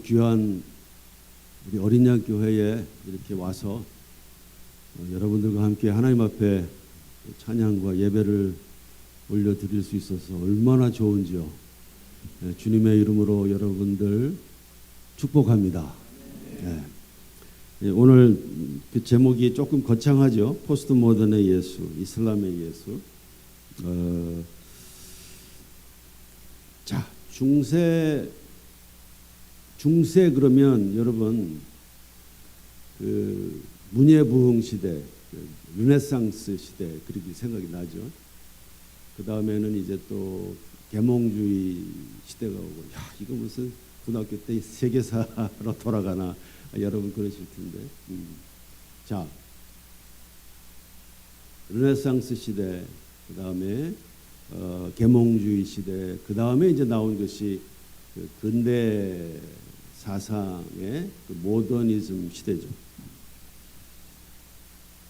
귀한 우리 어린 양 교회에 이렇게 와서 여러분들과 함께 하나님 앞에 찬양과 예배를 올려드릴 수 있어서 얼마나 좋은지요. 주님의 이름으로 여러분들 축복합니다. 오늘 그 제목이 조금 거창하죠. 포스트 모던의 예수, 이슬람의 예수. 자, 중세 그러면 여러분 그 문예부흥 시대, 르네상스 시대 그렇게 생각이 나죠. 그 다음에는 이제 또 계몽주의 시대가 오고, 야 이거 무슨 고등학교 때 세계사로 돌아가나 여러분 그러실 텐데. 자, 르네상스 시대, 그 다음에 계몽주의 시대, 그 다음에 이제 나온 것이 그 근대 사상의 그 모더니즘 시대죠.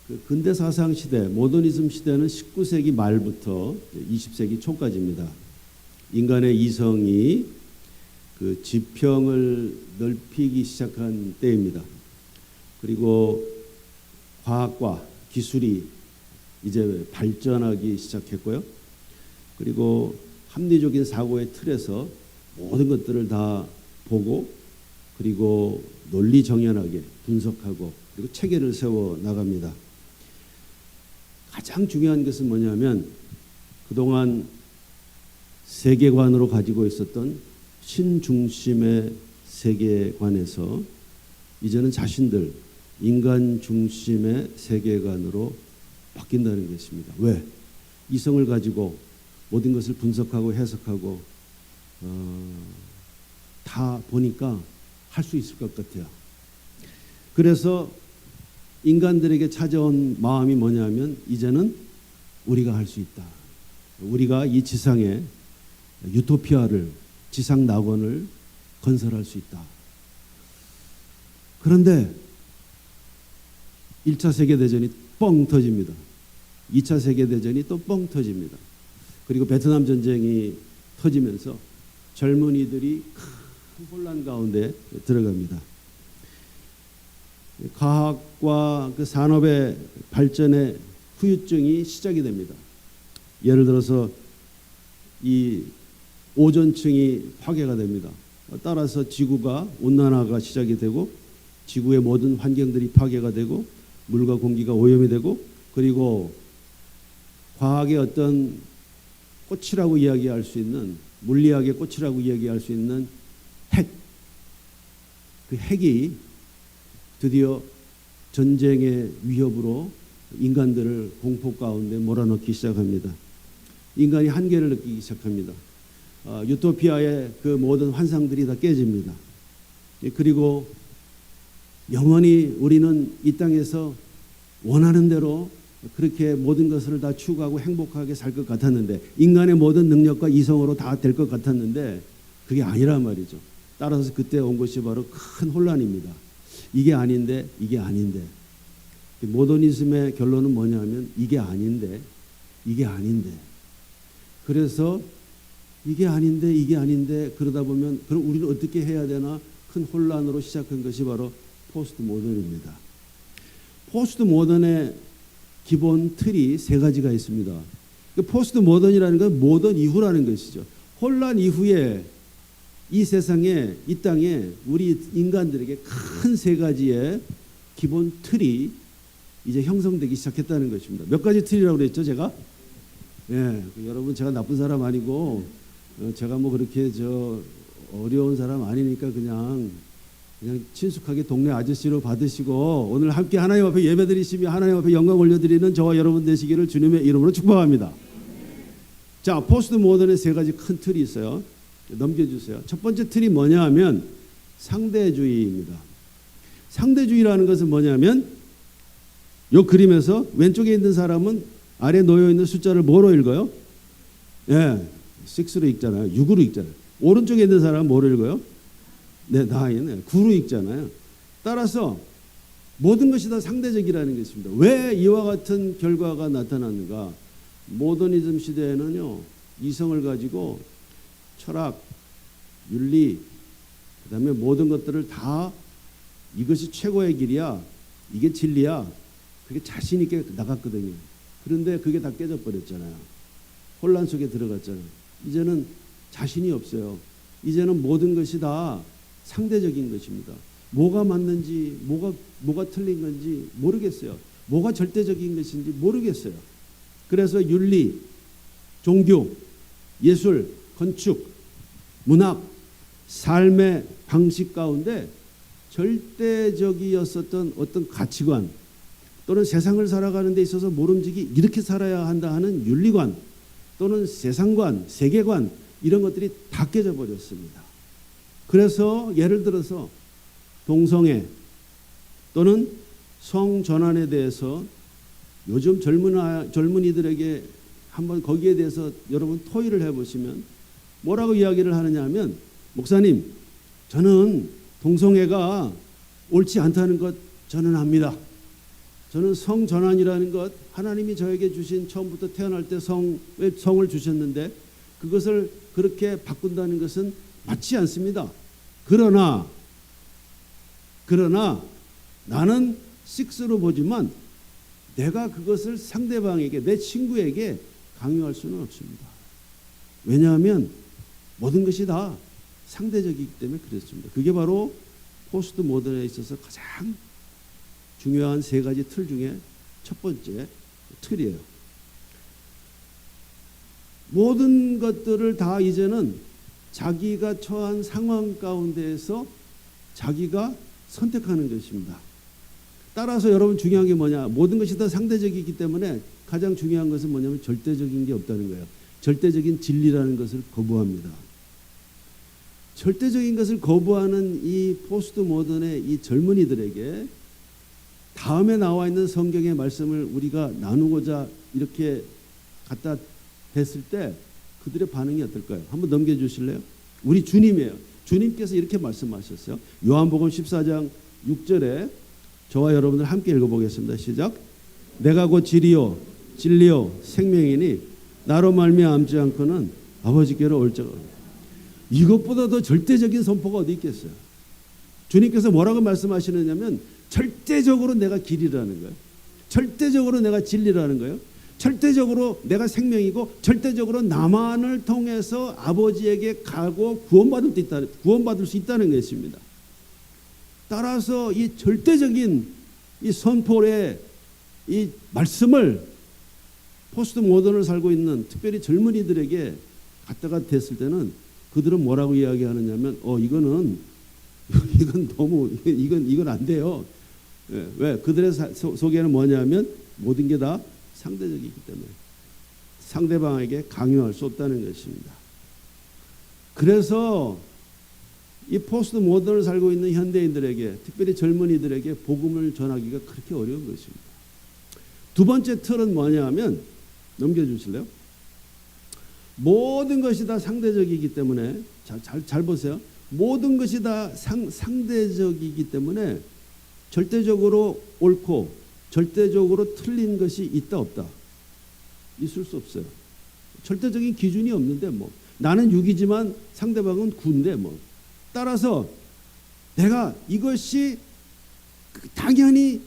그 근대 사상 시대, 모더니즘 시대는 19세기 말부터 20세기 초까지입니다. 인간의 이성이 그 지평을 넓히기 시작한 때입니다. 그리고 과학과 기술이 이제 발전하기 시작했고요. 그리고 합리적인 사고의 틀에서 모든 것들을 다 보고, 그리고 논리정연하게 분석하고, 그리고 체계를 세워 나갑니다. 가장 중요한 것은 뭐냐면 그동안 세계관으로 가지고 있었던 신중심의 세계관에서 이제는 자신들 인간 중심의 세계관으로 바뀐다는 것입니다. 왜? 이성을 가지고 모든 것을 분석하고 해석하고 다 보니까 할 수 있을 것 같아요. 그래서 인간들에게 찾아온 마음이 뭐냐면 이제는 우리가 할 수 있다. 우리가 이 지상에 유토피아를, 지상 낙원을 건설할 수 있다. 그런데 1차 세계대전이 뻥 터집니다. 2차 세계대전이 또 뻥 터집니다. 그리고 베트남 전쟁이 터지면서 젊은이들이 큰 혼란 가운데 들어갑니다. 과학과 그 산업의 발전의 후유증이 시작이 됩니다. 예를 들어서 이 오존층이 파괴가 됩니다. 따라서 지구가 온난화가 시작이 되고, 지구의 모든 환경들이 파괴가 되고, 물과 공기가 오염이 되고, 그리고 과학의 어떤 꽃이라고 이야기할 수 있는, 물리학의 꽃이라고 이야기할 수 있는 핵, 그 핵이 드디어 전쟁의 위협으로 인간들을 공포 가운데 몰아넣기 시작합니다. 인간이 한계를 느끼기 시작합니다. 유토피아의 그 모든 환상들이 다 깨집니다. 그리고 영원히 우리는 이 땅에서 원하는 대로 그렇게 모든 것을 다 추구하고 행복하게 살 것 같았는데, 인간의 모든 능력과 이성으로 다 될 것 같았는데 그게 아니란 말이죠. 따라서 그때 온 것이 바로 큰 혼란입니다. 이게 아닌데 이게 아닌데. 모더니즘의 결론은 뭐냐면 이게 아닌데 이게 아닌데. 그래서 이게 아닌데 이게 아닌데 그러다 보면 그럼 우리는 어떻게 해야 되나 큰 혼란으로 시작한 것이 바로 포스트 모던입니다. 포스트 모던의 기본 틀이 세 가지가 있습니다. 포스트 모던이라는 건 모던 이후라는 것이죠. 혼란 이후에 이 세상에, 이 땅에 우리 인간들에게 큰 세 가지의 기본 틀이 이제 형성되기 시작했다는 것입니다. 몇 가지 틀이라고 그랬죠, 제가? 예, 여러분 제가 나쁜 사람 아니고 제가 뭐 그렇게 어려운 사람 아니니까 그냥 친숙하게 동네 아저씨로 받으시고 오늘 함께 하나님 앞에 예배드리시며 하나님 앞에 영광 올려드리는 저와 여러분 되시기를 주님의 이름으로 축복합니다. 자, 포스트 모던의 세 가지 큰 틀이 있어요. 넘겨주세요. 첫 번째 틀이 뭐냐 하면 상대주의입니다. 상대주의라는 것은 뭐냐면 이 그림에서 왼쪽에 있는 사람은 아래 놓여있는 숫자를 뭐로 읽어요? 예, 6로 읽잖아요. 6으로 읽잖아요. 오른쪽에 있는 사람은 뭐로 읽어요? 네, 9로 읽잖아요. 따라서 모든 것이 다 상대적이라는 것입니다. 왜 이와 같은 결과가 나타났는가? 모더니즘 시대에는요, 이성을 가지고 철학, 윤리, 그다음에 모든 것들을 다 이것이 최고의 길이야, 이게 진리야, 그게 자신 있게 나갔거든요. 그런데 그게 다 깨져버렸잖아요. 혼란 속에 들어갔잖아요. 이제는 자신이 없어요. 이제는 모든 것이 다 상대적인 것입니다. 뭐가 맞는지, 뭐가 틀린 건지 모르겠어요. 뭐가 절대적인 것인지 모르겠어요. 그래서 윤리, 종교, 예술, 건축, 문학, 삶의 방식 가운데 절대적이었었던 어떤 가치관 또는 세상을 살아가는 데 있어서 모름지기 이렇게 살아야 한다 하는 윤리관 또는 세상관, 세계관 이런 것들이 다 깨져 버렸습니다. 그래서 예를 들어서 동성애 또는 성전환에 대해서 요즘 젊은이들에게 한번 거기에 대해서 여러분 토의를 해보시면 뭐라고 이야기를 하느냐 하면, 목사님, 저는 동성애가 옳지 않다는 것 저는 압니다. 저는 성전환이라는 것, 하나님이 저에게 주신, 처음부터 태어날 때 성을 주셨는데 그것을 그렇게 바꾼다는 것은 맞지 않습니다. 그러나 나는 식스로 보지만 내가 그것을 상대방에게, 내 친구에게 강요할 수는 없습니다. 왜냐하면 모든 것이 다 상대적이기 때문에 그렇습니다. 그게 바로 포스트 모던에 있어서 가장 중요한 세 가지 틀 중에 첫 번째 틀이에요. 모든 것들을 다 이제는 자기가 처한 상황 가운데에서 자기가 선택하는 것입니다. 따라서 여러분 중요한 게 뭐냐? 모든 것이 다 상대적이기 때문에 가장 중요한 것은 뭐냐면 절대적인 게 없다는 거예요. 절대적인 진리라는 것을 거부합니다. 절대적인 것을 거부하는 이 포스트 모던의 이 젊은이들에게 다음에 나와 있는 성경의 말씀을 우리가 나누고자 이렇게 갖다 댔을 때 그들의 반응이 어떨까요? 한번 넘겨주실래요? 우리 주님이에요. 주님께서 이렇게 말씀하셨어요. 요한복음 14장 6절에 저와 여러분들 함께 읽어보겠습니다. 시작. 내가 곧 길이요 진리요 생명이니 나로 말미암지 않고는 아버지께로 올 자가 없다. 이것보다 더 절대적인 선포가 어디 있겠어요? 주님께서 뭐라고 말씀하시느냐면 절대적으로 내가 길이라는 거예요. 절대적으로 내가 진리라는 거예요. 절대적으로 내가 생명이고 절대적으로 나만을 통해서 아버지에게 가고 구원받을 수 있다는 것입니다. 따라서 이 절대적인 이 선포의 이 말씀을 포스트 모던을 살고 있는 특별히 젊은이들에게 갖다가 댔을 때는 그들은 뭐라고 이야기하느냐면 이건 너무 이건 안 돼요. 왜? 그들의 속에는 뭐냐면 모든 게 다 상대적이기 때문에 상대방에게 강요할 수 없다는 것입니다. 그래서 이 포스트 모던을 살고 있는 현대인들에게, 특별히 젊은이들에게 복음을 전하기가 그렇게 어려운 것입니다. 두 번째 틀은 뭐냐 하면, 넘겨주실래요? 모든 것이 다 상대적이기 때문에 잘 보세요. 모든 것이 다 상대적이기 때문에 절대적으로 옳고 절대적으로 틀린 것이 있다 없다? 있을 수 없어요. 절대적인 기준이 없는데 나는 6이지만 상대방은 9인데 따라서 내가 이것이 당연히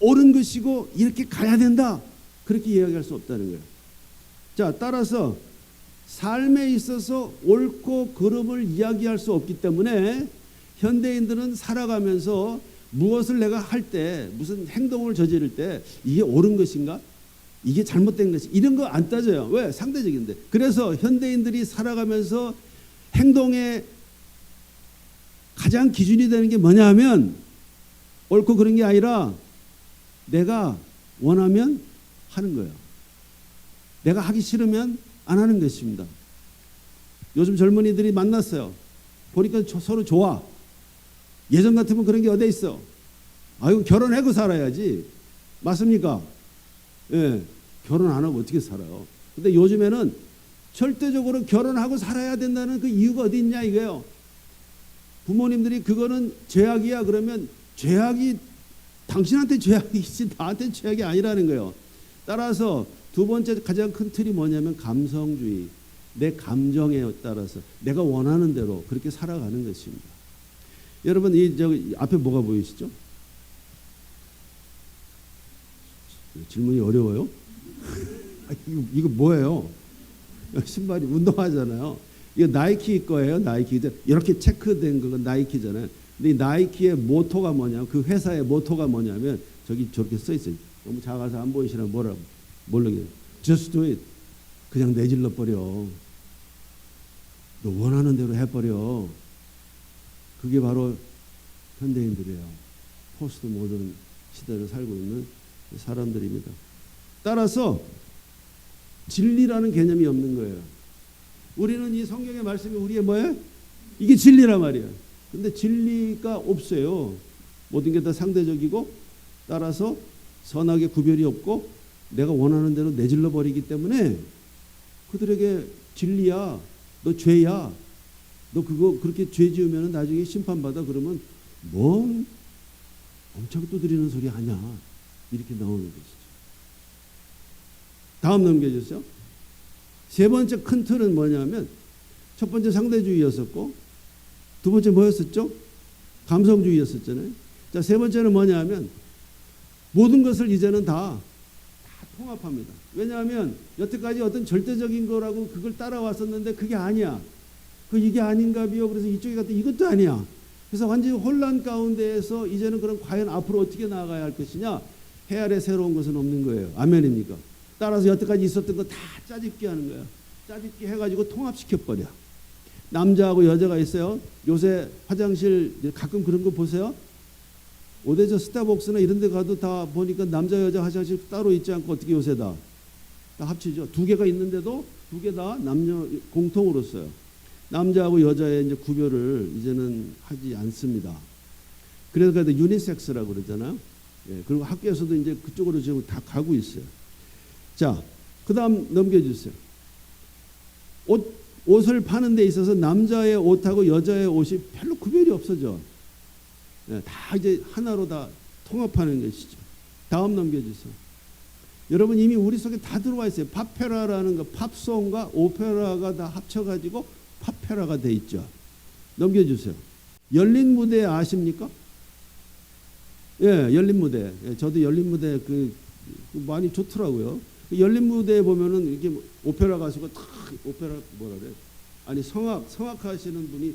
옳은 것이고 이렇게 가야 된다 그렇게 이야기할 수 없다는 거예요. 자, 따라서 삶에 있어서 옳고 그름을 이야기할 수 없기 때문에 현대인들은 살아가면서 무엇을 내가 할 때, 무슨 행동을 저지를 때 이게 옳은 것인가? 이게 잘못된 것이 이런 거 안 따져요. 왜? 상대적인데. 그래서 현대인들이 살아가면서 행동의 가장 기준이 되는 게 뭐냐 하면 옳고 그런 게 아니라 내가 원하면 하는 거예요. 내가 하기 싫으면 안 하는 것입니다. 요즘 젊은이들이 만났어요. 보니까 서로 좋아. 예전 같으면 그런 게 어디 있어? 아이고 결혼하고 살아야지. 맞습니까? 예, 결혼 안 하고 어떻게 살아요? 근데 요즘에는 절대적으로 결혼하고 살아야 된다는 그 이유가 어디 있냐 이거예요. 부모님들이 그거는 죄악이야 그러면 죄악이 당신한테 죄악이 있지 나한테 죄악이 아니라는 거예요. 따라서 두 번째 가장 큰 틀이 뭐냐면 감성주의. 내 감정에 따라서 내가 원하는 대로 그렇게 살아가는 것입니다. 여러분 이 저기 앞에 뭐가 보이시죠? 질문이 어려워요? 이거 뭐예요? 신발이 운동화잖아요. 이거 나이키 거예요. 나이키. 이렇게 체크된 거 나이키잖아요. 근데 이 나이키의 모토가 뭐냐면 그 회사의 모토가 뭐냐면 저기 저렇게 써 있어요. 너무 작아서 안 보이시나 뭐라고 모르겠어요. Just do it. 그냥 내질러 버려. 너 원하는 대로 해버려. 그게 바로 현대인들이에요. 포스트 모던 시대를 살고 있는 사람들입니다. 따라서 진리라는 개념이 없는 거예요. 우리는 이 성경의 말씀이 우리의 뭐예요? 이게 진리란 말이에요. 근데 진리가 없어요. 모든 게 다 상대적이고 따라서 선악의 구별이 없고 내가 원하는 대로 내질러 버리기 때문에 그들에게 진리야, 너 죄야, 너 그거 그렇게 죄 지으면 나중에 심판받아 그러면 뭔 엄청 두드리는 소리 하냐 이렇게 나오는 것이죠. 다음 넘겨주세요. 세 번째 큰 틀은 뭐냐면 첫 번째 상대주의였었고 두 번째 뭐였었죠? 감성주의였었잖아요. 자, 세 번째는 뭐냐면 모든 것을 이제는 다 통합합니다. 왜냐하면 여태까지 어떤 절대적인 거라고 그걸 따라왔었는데 그게 아니야. 이게 아닌가 비요. 그래서 이쪽에 갔다 이것도 아니야. 그래서 완전히 혼란 가운데에서 이제는 그럼 과연 앞으로 어떻게 나아가야 할 것이냐. 해 아래 새로운 것은 없는 거예요. 아멘입니까? 따라서 여태까지 있었던 거 다 짜집기 하는 거예요. 짜집기 해가지고 통합시켜버려. 남자하고 여자가 있어요. 요새 화장실 가끔 그런 거 보세요. 오대저 스타벅스나 이런 데 가도 다 보니까 남자 여자 화장실 따로 있지 않고 어떻게 요새 다 합치죠. 두 개가 있는데도 두 개 다 남녀 공통으로 써요. 남자하고 여자의 이제 구별을 이제는 하지 않습니다. 그래서 유니섹스라고 그러잖아요. 예, 그리고 학교에서도 이제 그쪽으로 지금 다 가고 있어요. 자, 그 다음 넘겨주세요. 옷을 파는 데 있어서 남자의 옷하고 여자의 옷이 별로 구별이 없어져. 네, 다 이제 하나로 다 통합하는 것이죠. 다음 넘겨주세요. 여러분 이미 우리 속에 다 들어와 있어요. 파페라라는 거, 팝송과 오페라가 다 합쳐가지고 파페라가 돼 있죠. 넘겨주세요. 열린 무대 아십니까? 예, 열린 무대. 예, 저도 열린 무대 많이 좋더라고요. 열린 무대에 보면은 이렇게 오페라 가수가 탁 오페라 뭐라 그래? 아니 성악 하시는 분이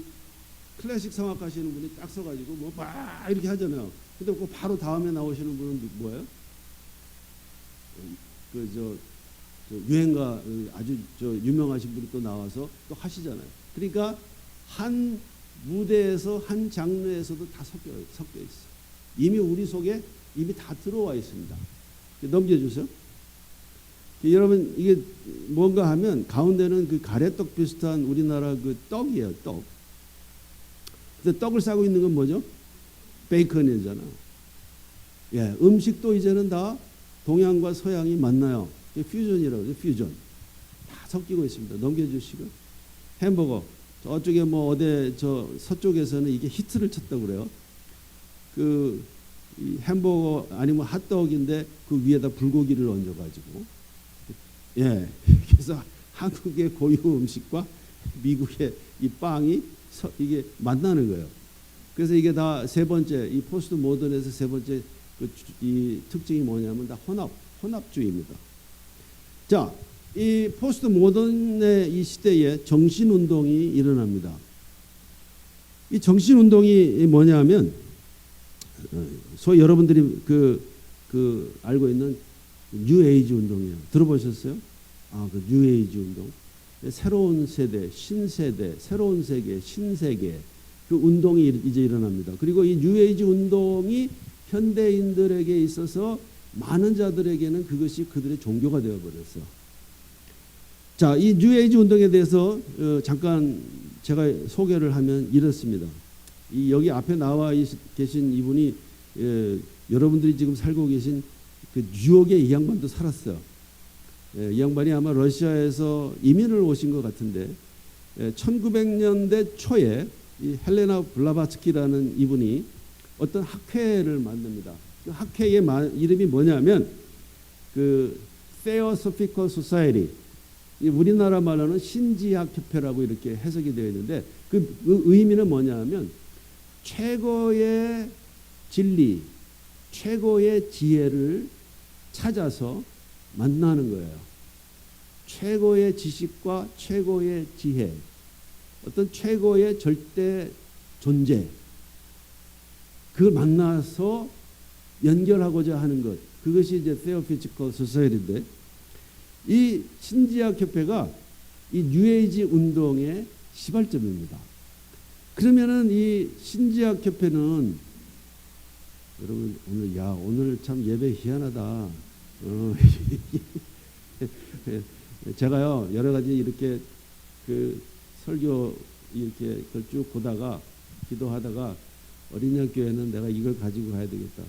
클래식 성악 하시는 분이 딱 서가지고 뭐 막 이렇게 하잖아요. 근데 그 바로 다음에 나오시는 분은 뭐예요? 유행가 아주 유명하신 분이 또 나와서 또 하시잖아요. 그러니까 한 무대에서 한 장르에서도 다 섞여 있어요. 이미 우리 속에 이미 다 들어와 있습니다. 넘겨주세요. 여러분 이게 뭔가 하면 가운데는 그 가래떡 비슷한 우리나라 그 떡이에요. 떡. 근데 떡을 싸고 있는 건 뭐죠? 베이컨이잖아. 예, 음식도 이제는 다 동양과 서양이 만나요. 퓨전이라고 그러죠. 퓨전. 다 섞이고 있습니다. 넘겨주시고. 햄버거. 저쪽에 뭐 어디 서쪽에서는 이게 히트를 쳤다고 그래요. 이 햄버거 아니면 핫도그인데 그 위에다 불고기를 얹어가지고. 예. 그래서 한국의 고유 음식과 미국의 이 빵이 이게 만나는 거예요. 그래서 이게 다 세 번째, 이 포스트 모던에서 세 번째 이 특징이 뭐냐면 다 혼합주의입니다. 자, 이 포스트 모던의 이 시대에 정신운동이 일어납니다. 이 정신운동이 뭐냐면 소위 여러분들이 알고 있는 뉴에이지 운동이에요. 들어보셨어요? 그 뉴에이지 운동. 새로운 세대, 신세대, 새로운 세계, 신세계 그 운동이 이제 일어납니다. 그리고 이 뉴에이지 운동이 현대인들에게 있어서 많은 자들에게는 그것이 그들의 종교가 되어버렸어. 자, 이 뉴에이지 운동에 대해서 잠깐 제가 소개를 하면 이렇습니다. 여기 앞에 나와 계신 이분이 여러분들이 지금 살고 계신 그 뉴욕에 이 양반도 살았어요. 이 양반이 아마 러시아에서 이민을 오신 것 같은데 1900년대 초에 이 헬레나 블라바츠키라는 이분이 어떤 학회를 만듭니다. 그 학회의 이름이 뭐냐면 그 Theosophical Society, 우리나라 말로는 신지학 협회라고 이렇게 해석이 되어 있는데 그 의미는 뭐냐면 최고의 진리, 최고의 지혜를 찾아서 만나는 거예요. 최고의 지식과 최고의 지혜, 어떤 최고의 절대 존재, 그걸 만나서 연결하고자 하는 것, 그것이 이제 Theosophical Society인데, 이 신지학협회가 이 뉴에이지 운동의 시발점입니다. 그러면은 이 신지학협회는, 여러분 오늘 참 예배 희한하다. 제가요 여러 가지 이렇게 그 설교 이렇게 그걸 쭉 보다가 기도하다가 어린양교회는 내가 이걸 가지고 가야 되겠다.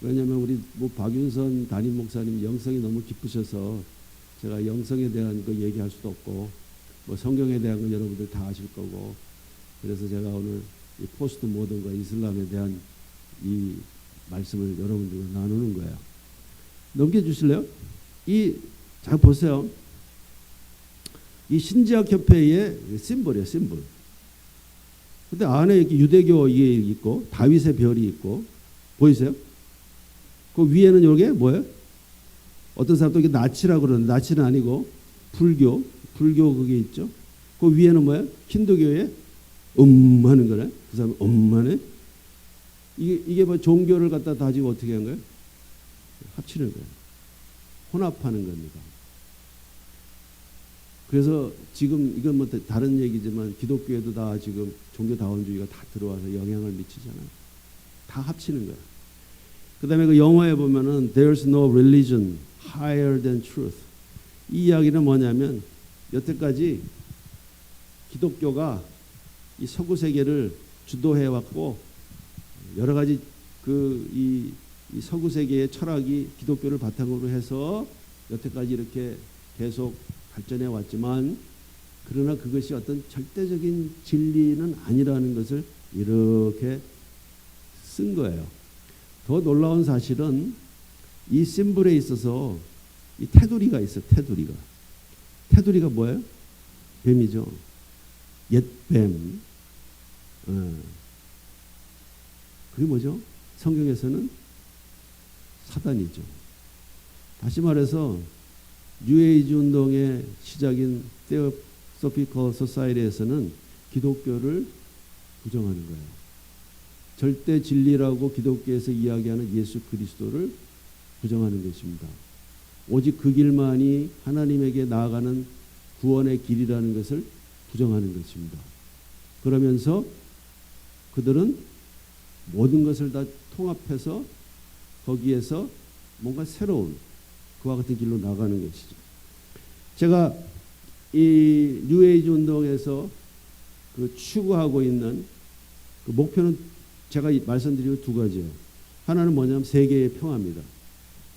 왜냐하면 우리 뭐 박윤선 담임 목사님 영성이 너무 깊으셔서 제가 영성에 대한 거 얘기할 수도 없고 뭐 성경에 대한 건 여러분들 다 아실 거고, 그래서 제가 오늘 이 포스트 모던과 이슬람에 대한 이 말씀을 여러분들과 나누는 거예요. 넘겨주실래요? 잘 보세요. 이 신지학협회의 심볼이에요, 심볼. 근데 안에 이렇게 유대교 이게 있고 다윗의 별이 있고 보이세요? 그 위에는 이게 뭐예요? 어떤 사람도 이게 나치라고 그러는데 나치는 아니고 불교 그게 있죠. 그 위에는 뭐예요? 힌두교의 하는 거네. 그 사람은 하네. 이게 뭐 종교를 갖다 가지고 어떻게 한 거예요? 합치는 거예요. 혼합하는 겁니다. 그래서 지금 이건 뭐 다른 얘기지만 기독교에도 다 지금 종교다원주의가 다 들어와서 영향을 미치잖아요. 다 합치는 거예요. 그 다음에 그 영어에 보면은 There's no religion higher than truth. 이 이야기는 뭐냐면 여태까지 기독교가 이 서구 세계를 주도해 왔고 여러 가지 이 서구 세계의 철학이 기독교를 바탕으로 해서 여태까지 이렇게 계속 발전해 왔지만, 그러나 그것이 어떤 절대적인 진리는 아니라는 것을 이렇게 쓴 거예요. 더 놀라운 사실은 이 심볼에 있어서 이 테두리가 있어. 테두리가 뭐예요? 뱀이죠. 옛뱀. 그게 뭐죠? 성경에서는 사단이죠. 다시 말해서 뉴에이지 운동의 시작인 Theosophical Society에서는 기독교를 부정하는 거예요. 절대 진리라고 기독교에서 이야기하는 예수 그리스도를 부정하는 것입니다. 오직 그 길만이 하나님에게 나아가는 구원의 길이라는 것을 부정하는 것입니다. 그러면서 그들은 모든 것을 다 통합해서 거기에서 뭔가 새로운 그와 같은 길로 나가는 것이죠. 제가 이 뉴에이지 운동에서 그 추구하고 있는 그 목표는 제가 말씀드리고 두 가지예요. 하나는 뭐냐면 세계의 평화입니다.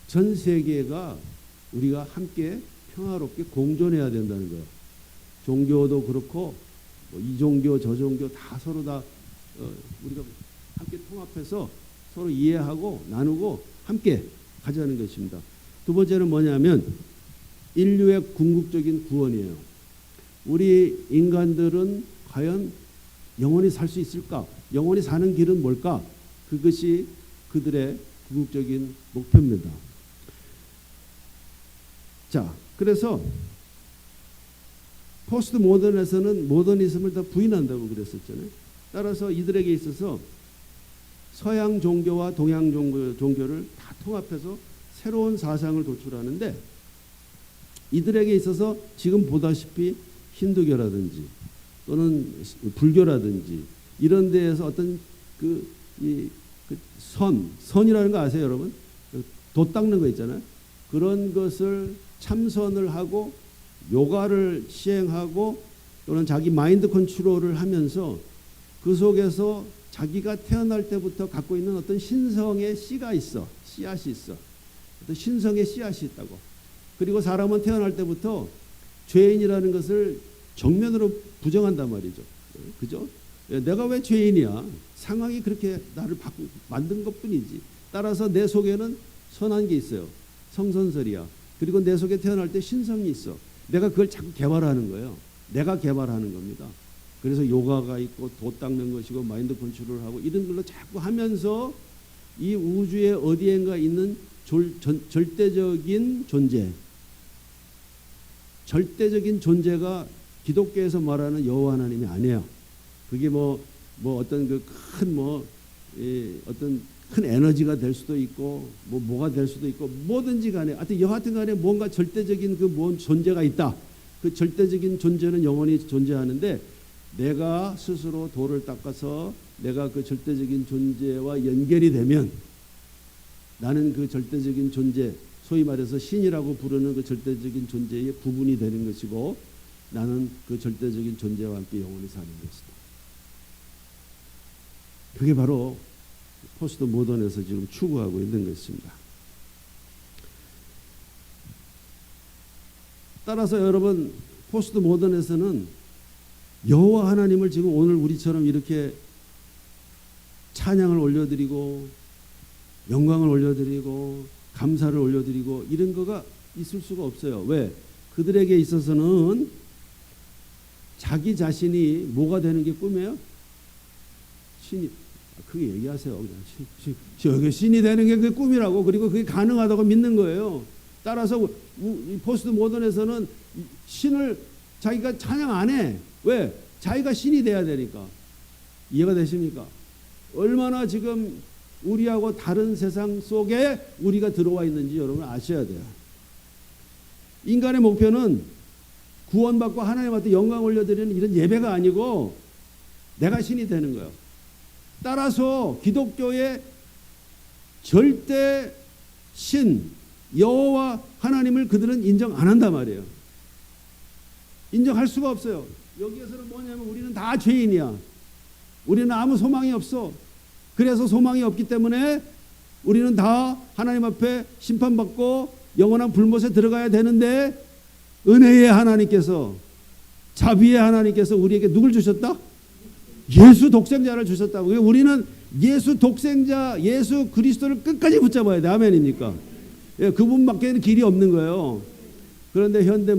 전 세계가 우리가 함께 평화롭게 공존해야 된다는 거예요. 종교도 그렇고 뭐 이 종교 저 종교 다 서로 다 우리가 함께 통합해서 서로 이해하고 나누고 함께 가자는 것입니다. 두 번째는 뭐냐면 인류의 궁극적인 구원이에요. 우리 인간들은 과연 영원히 살 수 있을까? 영원히 사는 길은 뭘까? 그것이 그들의 궁극적인 목표입니다. 자, 그래서 포스트 모던에서는 모더니즘을 다 부인한다고 그랬었잖아요. 따라서 이들에게 있어서 서양 종교와 동양 종교를 다 통합해서 새로운 사상을 도출하는데, 이들에게 있어서 지금 보다시피 힌두교라든지 또는 불교라든지 이런 데에서 어떤 선이라는 거 아세요, 여러분? 돛 닦는 거 있잖아요. 그런 것을 참선을 하고 요가를 시행하고 또는 자기 마인드 컨트롤을 하면서 그 속에서 자기가 태어날 때부터 갖고 있는 어떤 신성의 씨가 있어. 씨앗이 있어. 어떤 신성의 씨앗이 있다고. 그리고 사람은 태어날 때부터 죄인이라는 것을 정면으로 부정한단 말이죠. 그죠? 내가 왜 죄인이야? 상황이 그렇게 나를 만든 것뿐이지. 따라서 내 속에는 선한 게 있어요. 성선설이야. 그리고 내 속에 태어날 때 신성이 있어. 내가 그걸 자꾸 개발하는 거예요. 내가 개발하는 겁니다. 그래서 요가가 있고 도 닦는 것이고 마인드 컨트롤을 하고 이런 걸로 자꾸 하면서 이 우주의 어디엔가 있는 절대적인 존재가 기독교에서 말하는 여호와 하나님이 아니에요. 그게 뭐 어떤 그 어떤 큰 에너지가 될 수도 있고 뭐가 될 수도 있고 뭐든지 간에 여하튼 간에 뭔가 절대적인 뭔 존재가 있다. 그 절대적인 존재는 영원히 존재하는데 내가 스스로 도를 닦아서 내가 그 절대적인 존재와 연결이 되면 나는 그 절대적인 존재, 소위 말해서 신이라고 부르는 그 절대적인 존재의 부분이 되는 것이고 나는 그 절대적인 존재와 함께 영원히 사는 것이다. 그게 바로 포스트 모던에서 지금 추구하고 있는 것입니다. 따라서 여러분 포스트 모던에서는 여호와 하나님을 지금 오늘 우리처럼 이렇게 찬양을 올려드리고 영광을 올려드리고 감사를 올려드리고 이런 거가 있을 수가 없어요. 왜? 그들에게 있어서는 자기 자신이 뭐가 되는 게 꿈이에요? 신이. 그게 얘기하세요. 그냥 신이 되는 게 그게 꿈이라고. 그리고 그게 가능하다고 믿는 거예요. 따라서 포스트 모던에서는 신을 자기가 찬양 안 해. 왜? 자기가 신이 돼야 되니까. 이해가 되십니까? 얼마나 지금 우리하고 다른 세상 속에 우리가 들어와 있는지 여러분 아셔야 돼요. 인간의 목표는 구원받고 하나님한테 영광 올려드리는 이런 예배가 아니고 내가 신이 되는 거예요. 따라서 기독교의 절대 신 여호와 하나님을 그들은 인정 안 한단 말이에요. 인정할 수가 없어요. 여기에서는 뭐냐면 우리는 다 죄인이야. 우리는 아무 소망이 없어. 그래서 소망이 없기 때문에 우리는 다 하나님 앞에 심판받고 영원한 불못에 들어가야 되는데 은혜의 하나님께서 자비의 하나님께서 우리에게 누굴 주셨다? 예수 독생자를 주셨다고. 우리는 예수 독생자 예수 그리스도를 끝까지 붙잡아야 돼. 아멘입니까? 예, 그분밖에는 길이 없는 거예요. 그런데 현대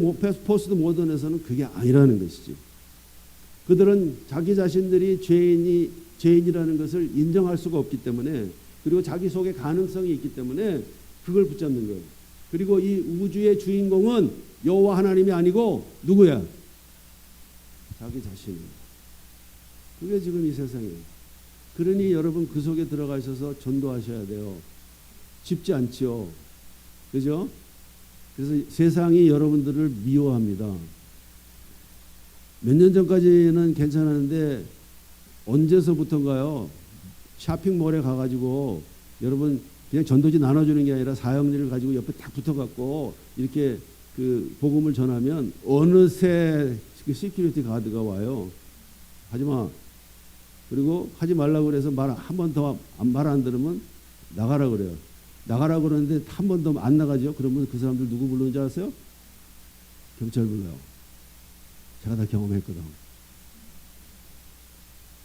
포스트 모던에서는 그게 아니라는 것이지. 그들은 자기 자신들이 죄인이라는 것을 인정할 수가 없기 때문에 그리고 자기 속에 가능성이 있기 때문에 그걸 붙잡는 거예요. 그리고 이 우주의 주인공은 여호와 하나님이 아니고 누구야? 자기 자신이에요. 그게 지금 이 세상이에요. 그러니 여러분 그 속에 들어가셔서 전도하셔야 돼요. 쉽지 않지요. 그죠? 그래서 세상이 여러분들을 미워합니다. 몇 년 전까지는 괜찮았는데 언제서부턴가요? 쇼핑몰에 가가지고 여러분 그냥 전도지 나눠주는 게 아니라 사형리를 가지고 옆에 딱 붙어갖고 이렇게 그 복음을 전하면 어느새 시큐리티 가드가 와요. 하지마. 그리고 하지 말라고 그래서 말 한 번 더 말 안 들으면 나가라 그래요. 나가라 그러는데 한 번 더 안 나가죠. 그러면 그 사람들 누구 부르는지 아세요? 경찰 불러요. 제가 다 경험했거든.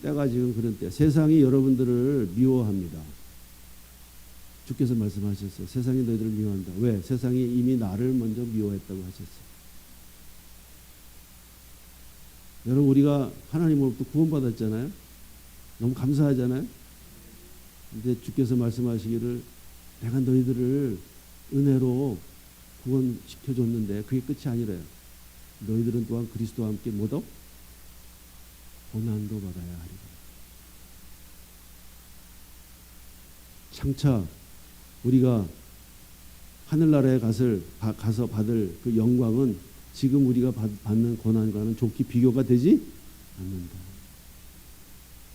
때가 지금 그런 때. 세상이 여러분들을 미워합니다. 주께서 말씀하셨어요. 세상이 너희들을 미워한다. 왜? 세상이 이미 나를 먼저 미워했다고 하셨어요. 여러분 우리가 하나님으로부터 구원받았잖아요. 너무 감사하잖아요. 근데 주께서 말씀하시기를 내가 너희들을 은혜로 구원시켜줬는데 그게 끝이 아니래요. 너희들은 또한 그리스도와 함께 뭐더? 고난도 받아야 하리라. 장차 우리가 하늘나라에 가서 받을 그 영광은 지금 우리가 받는 고난과는 좋게 비교가 되지 않는다.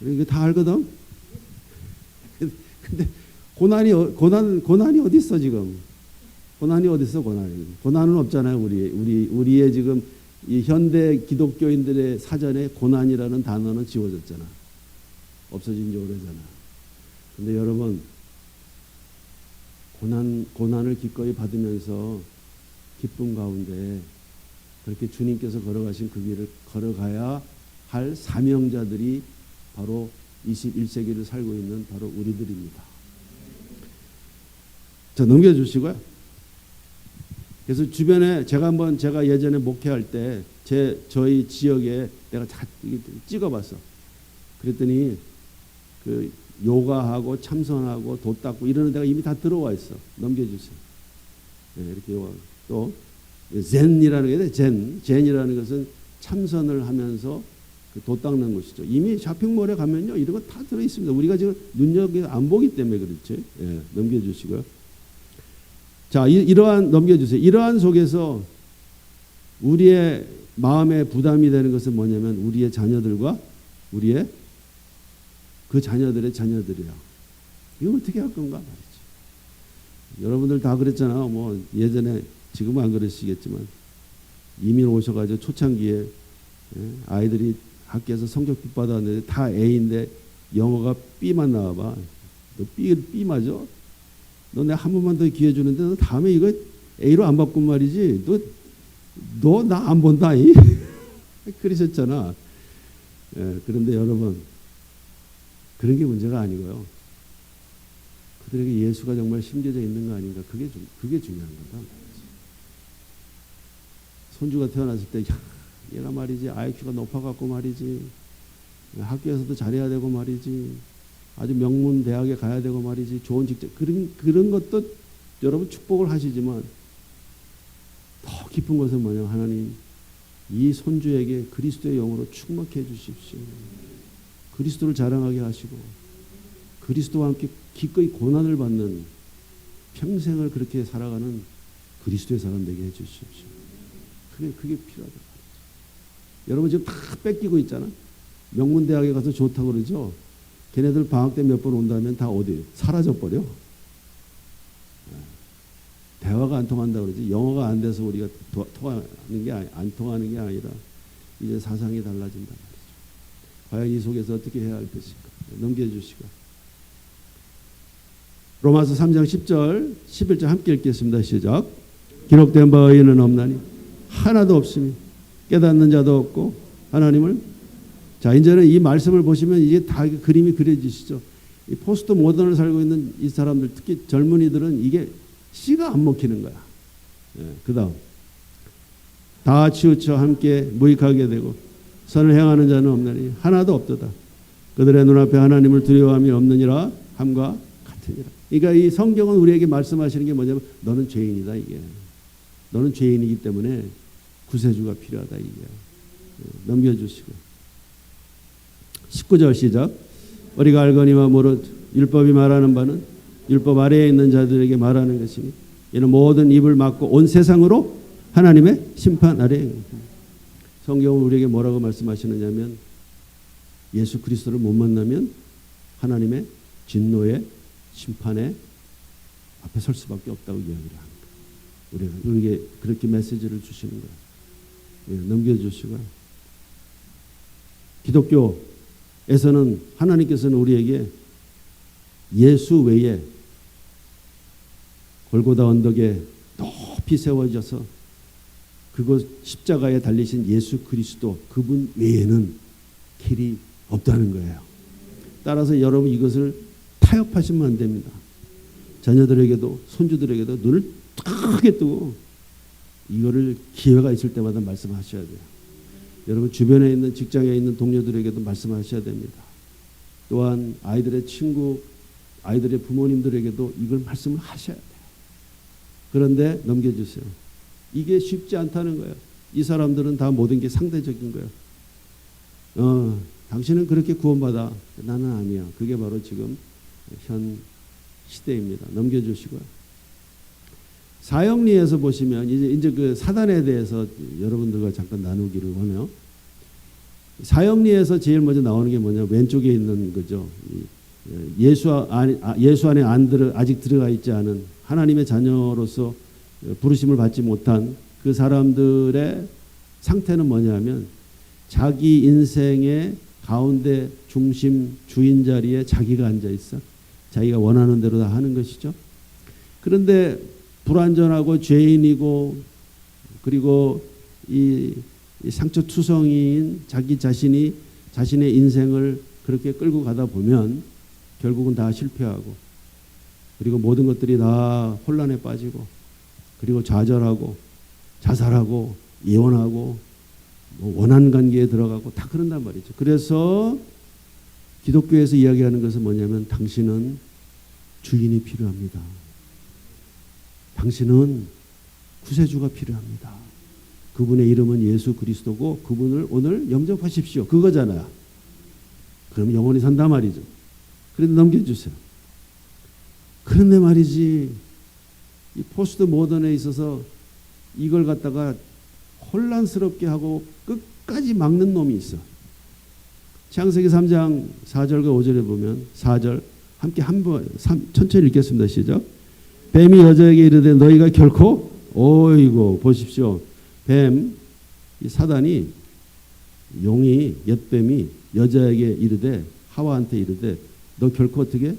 이거 다 알거든. 근데 고난이 어디 있어 지금? 고난이 어디 있어? 고난은 없잖아요. 우리의 지금 이 현대 기독교인들의 사전에 고난이라는 단어는 지워졌잖아. 없어진 지 오래잖아. 근데 여러분 고난을 기꺼이 받으면서 기쁨 가운데 그렇게 주님께서 걸어가신 그 길을 걸어가야 할 사명자들이 바로 21세기를 살고 있는 바로 우리들입니다. 자, 넘겨주시고요. 그래서 주변에 제가 예전에 목회할 때 저희 지역에 내가 다 찍어봤어. 그랬더니 그 요가하고 참선하고 도 닦고 이러는 데가 이미 다 들어와 있어. 넘겨주세요. 네, 이렇게 요가. 또 젠이라는 게 젠이라는 것은 참선을 하면서 그 도 닦는 곳이죠. 이미 쇼핑몰에 가면요 이런 거 다 들어 있습니다. 우리가 지금 눈여겨 안 보기 때문에 그렇지. 예, 넘겨주시고요. 자, 이러한 넘겨주세요. 이러한 속에서 우리의 마음에 부담이 되는 것은 뭐냐면 우리의 자녀들과 우리의 그 자녀들의 자녀들이야. 이거 어떻게 할 건가 말이지. 여러분들 다 그랬잖아. 뭐 예전에 지금은 안 그러시겠지만 이민 오셔가지고 초창기에 아이들이 학교에서 성적 B 받았는데 다 A인데 영어가 B만 나와봐. 너 B 맞아? 너 내가 한 번만 더 기회 주는데 너 다음에 이거 A로 안 바꾼 말이지. 너 나 안 본다. 그러셨잖아. 예, 그런데 여러분 그런 게 문제가 아니고요. 그들에게 예수가 정말 심겨져 있는 거 아닌가. 그게 중요한 거다. 손주가 태어났을 때 얘가 말이지 IQ가 높아갖고 말이지 학교에서도 잘해야 되고 말이지 아주 명문 대학에 가야 되고 말이지 좋은 직장 그런 것도 여러분 축복을 하시지만 더 깊은 것은 뭐냐. 하나님 이 손주에게 그리스도의 영으로 축복해 주십시오. 그리스도를 자랑하게 하시고 그리스도와 함께 기꺼이 고난을 받는 평생을 그렇게 살아가는 그리스도의 사람 되게 해 주십시오. 그게 필요하다. 여러분 지금 다 뺏기고 있잖아. 명문대학에 가서 좋다고 그러죠. 걔네들 방학 때 몇 번 온다면 다 어디 사라져버려. 대화가 안 통한다고 그러지. 영어가 안 돼서 우리가 안 통하는 게 아니라 이제 사상이 달라진단 말이죠. 과연 이 속에서 어떻게 해야 할 것인가. 넘겨주시고 로마서 3장 10절 11절 함께 읽겠습니다. 시작. 기록된 바 의인은 없나니 하나도 없으니 깨닫는 자도 없고 하나님을. 자, 이제는 이 말씀을 보시면 이게 다 그림이 그려지시죠. 이 포스트 모던을 살고 있는 이 사람들, 특히 젊은이들은 이게 씨가 안 먹히는 거야. 예, 그 다음 다 치우쳐 함께 무익하게 되고 선을 행하는 자는 없나니 하나도 없도다. 그들의 눈앞에 하나님을 두려워함이 없느니라 함과 같으니라. 그러니까 이 성경은 우리에게 말씀하시는 게 뭐냐면 너는 죄인이다. 이게 너는 죄인이기 때문에 구세주가 필요하다. 이게 넘겨주시고 19절 시작. 우리가 알거니와 모르 율법이 말하는 바는 율법 아래에 있는 자들에게 말하는 것이니 이는 모든 입을 막고 온 세상으로 하나님의 심판 아래. 성경은 우리에게 뭐라고 말씀하시느냐면 예수 그리스도를 못 만나면 하나님의 진노의 심판에 앞에 설 수밖에 없다고 이야기를 합니다. 우리에게 그렇게 메시지를 주시는 거예요. 넘겨주시고 기독교에서는 하나님께서는 우리에게 예수 외에 골고다 언덕에 높이 세워져서 그곳 십자가에 달리신 예수 그리스도 그분 외에는 길이 없다는 거예요. 따라서 여러분 이것을 타협하시면 안 됩니다. 자녀들에게도 손주들에게도 눈을 크게 뜨고 이거를 기회가 있을 때마다 말씀하셔야 돼요. 여러분 주변에 있는 직장에 있는 동료들에게도 말씀하셔야 됩니다. 또한 아이들의 친구, 아이들의 부모님들에게도 이걸 말씀을 하셔야 돼요. 그런데 넘겨주세요. 이게 쉽지 않다는 거예요. 이 사람들은 다 모든 게 상대적인 거예요. 당신은 그렇게 구원받아. 나는 아니야. 그게 바로 지금 현 시대입니다. 넘겨주시고요. 사형리에서 보시면 이제 그 사단에 대해서 여러분들과 잠깐 나누기를 하며 사형리에서 제일 먼저 나오는 게 뭐냐 왼쪽에 있는 거죠. 예수 안에 아직 들어가 있지 않은 하나님의 자녀로서 부르심을 받지 못한 그 사람들의 상태는 뭐냐면 자기 인생의 가운데 중심 주인 자리에 자기가 앉아 있어. 자기가 원하는 대로 다 하는 것이죠. 그런데 불완전하고 죄인이고 그리고 이 상처투성이인 자기 자신이 자신의 인생을 그렇게 끌고 가다 보면 결국은 다 실패하고 그리고 모든 것들이 다 혼란에 빠지고 그리고 좌절하고 자살하고 이혼하고 뭐 원한 관계에 들어가고 다 그런단 말이죠. 그래서 기독교에서 이야기하는 것은 뭐냐면 당신은 주인이 필요합니다. 당신은 구세주가 필요합니다. 그분의 이름은 예수 그리스도고 그분을 오늘 영접하십시오. 그거잖아요. 그럼 영원히 산다 말이죠. 그런데 넘겨주세요. 그런데 말이지 이 포스트 모던에 있어서 이걸 갖다가 혼란스럽게 하고 끝까지 막는 놈이 있어. 창세기 3장 4절과 5절에 보면 4절 함께 한번 천천히 읽겠습니다. 시작. 뱀이 여자에게 이르되 너희가 결코 어이고 보십시오. 뱀, 이 사단이 용이 옛뱀이 여자에게 이르되 하와한테 이르되 너 결코 어떻게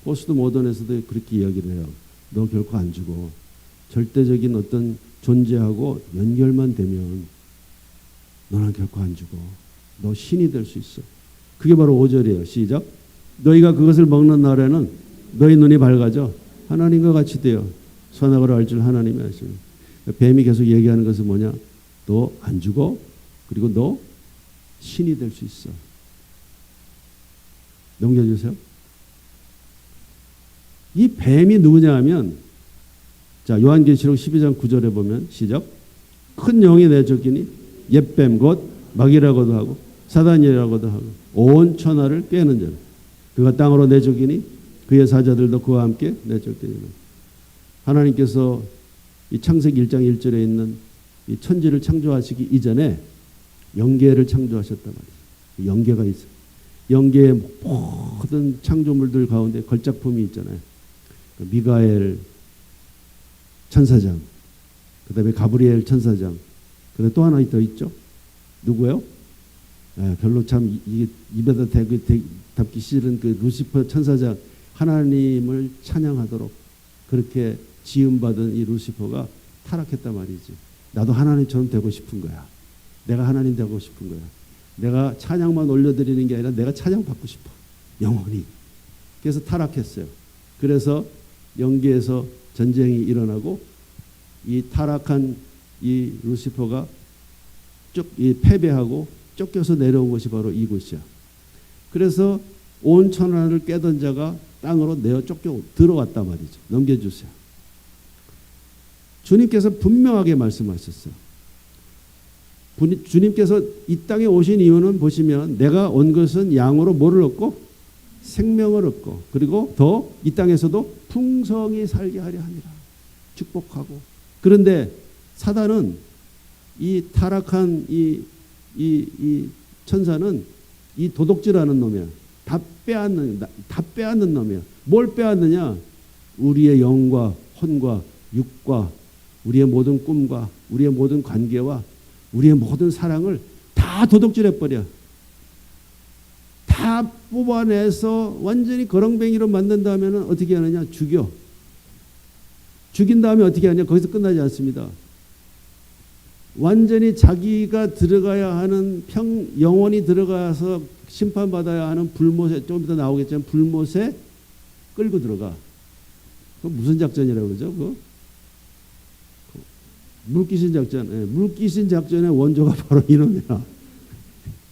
포스트 모던에서도 그렇게 이야기를 해요. 너 결코 안 죽어. 절대적인 어떤 존재하고 연결만 되면 너는 결코 안 죽어. 너 신이 될 수 있어. 그게 바로 5절이에요. 시작. 너희가 그것을 먹는 날에는 너희 눈이 밝아져 하나님과 같이 되어 선악을 알 줄 하나님이 아시는. 뱀이 계속 얘기하는 것은 뭐냐? 너 안 죽어. 그리고 너 신이 될 수 있어. 넘겨주세요. 이 뱀이 누구냐 하면 자 요한계시록 12장 9절에 보면 시작. 큰 영이 내쫓기니 옛뱀 곧 마귀라고도 하고 사단이라고도 하고 온 천하를 꿰는 자 그가 땅으로 내쫓기니 그의 사자들도 그와 함께 내쫓기니라. 하나님께서 이 창세기 1장 1절에 있는 이 천지를 창조하시기 이전에 영계를 창조하셨단 말이에요. 영계가 있어요. 영계의 모든 창조물들 가운데 걸작품이 있잖아요. 미가엘 천사장, 그 다음에 가브리엘 천사장, 그 다음에 또 하나 더 있죠. 누구예요? 별로 참 이게 입에다 담기 싫은 그 루시퍼 천사장. 하나님을 찬양하도록 그렇게 지음받은 이 루시퍼가 타락했단 말이지. 나도 하나님처럼 되고 싶은 거야. 내가 하나님 되고 싶은 거야. 내가 찬양만 올려드리는 게 아니라 내가 찬양받고 싶어. 영원히. 그래서 타락했어요. 그래서 영계에서 전쟁이 일어나고 이 타락한 이 루시퍼가 이 패배하고 쫓겨서 내려온 것이 바로 이곳이야. 그래서 온 천하를 깨던 자가 땅으로 내어 쫓겨 들어왔단 말이죠. 넘겨주세요. 주님께서 분명하게 말씀하셨어요. 주님께서 이 땅에 오신 이유는 보시면 내가 온 것은 양으로 뭐를 얻고 생명을 얻고 그리고 더 이 땅에서도 풍성히 살게 하려 함이라. 축복하고. 그런데 사단은 이 타락한 이 천사는 이 도둑질하는 놈이야. 다 빼앗는 놈이야. 뭘 빼앗느냐? 우리의 영과 혼과 육과 우리의 모든 꿈과 우리의 모든 관계와 우리의 모든 사랑을 다 도둑질해버려. 다 뽑아내서 완전히 거렁뱅이로 만든다면 어떻게 하느냐? 죽여. 죽인 다음에 어떻게 하냐? 거기서 끝나지 않습니다. 완전히 자기가 들어가야 하는 영원히 들어가서 심판받아야 하는 불못에 좀 이따 나오겠지만 불못에 끌고 들어가. 그 무슨 작전이라고 그러죠? 그 물귀신 작전. 네, 물귀신 작전의 원조가 바로 이놈이야.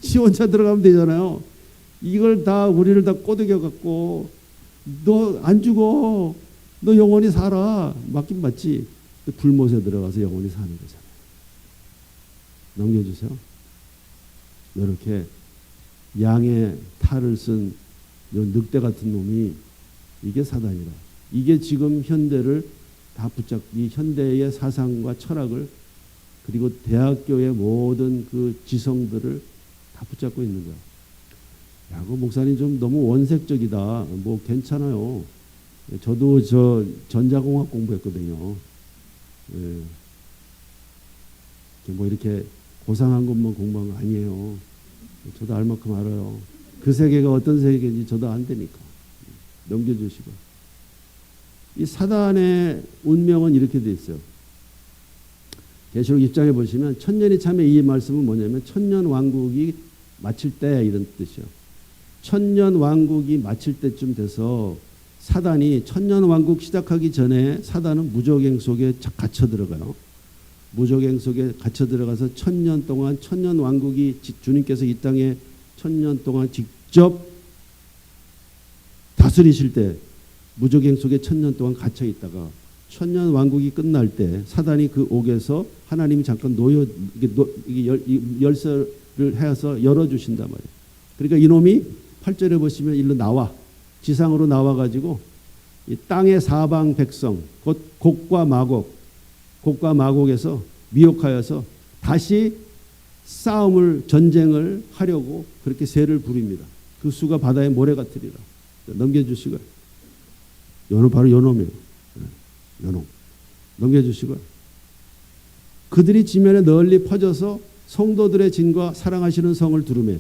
지 혼자 들어가면 되잖아요. 이걸 다 우리를 다 꼬드겨 갖고 너 안 죽어. 너 영원히 살아. 맞긴 맞지. 불못에 들어가서 영원히 사는 거잖아요. 넘겨주세요. 이렇게 양의 탈을 쓴 늑대 같은 놈이 이게 사단이라. 이게 지금 현대를 다 이 현대의 사상과 철학을 그리고 대학교의 모든 그 지성들을 다 붙잡고 있는 거야. 야, 그 목사님 좀 너무 원색적이다. 뭐 괜찮아요. 저도 전자공학 공부했거든요. 예. 뭐 이렇게 고상한 것만 공부한 거 아니에요. 저도 알 만큼 알아요. 그 세계가 어떤 세계인지 저도 안 되니까. 넘겨주시고. 이 사단의 운명은 이렇게 돼 있어요. 계시록 입장에 보시면 천년이 참에 이 말씀은 뭐냐면 천년 왕국이 마칠 때 이런 뜻이요. 천년 왕국이 마칠 때쯤 돼서 사단이 천년왕국 시작하기 전에 사단은 무적행 속에 갇혀 들어가요. 무적행 속에 갇혀 들어가서 1000년 동안 천년왕국이 주님께서 이 땅에 1000년 동안 직접 다스리실 때 무적행 속에 1000년 동안 갇혀 있다가 천년왕국이 끝날 때 사단이 그 옥에서 하나님이 잠깐 열쇠를 해서 열어주신단 말이에요. 그러니까 이놈이 8절에 보시면 일로 나와 지상으로 나와가지고 이 땅의 사방 백성 곧 곡과 마곡에서 미혹하여서 다시 전쟁을 하려고 그렇게 새를 부립니다. 그 수가 바다의 모래 같으리라. 넘겨주시고요. 바로 요놈이에요. 요놈. 넘겨주시고요. 그들이 지면에 널리 퍼져서 성도들의 진과 사랑하시는 성을 두루매.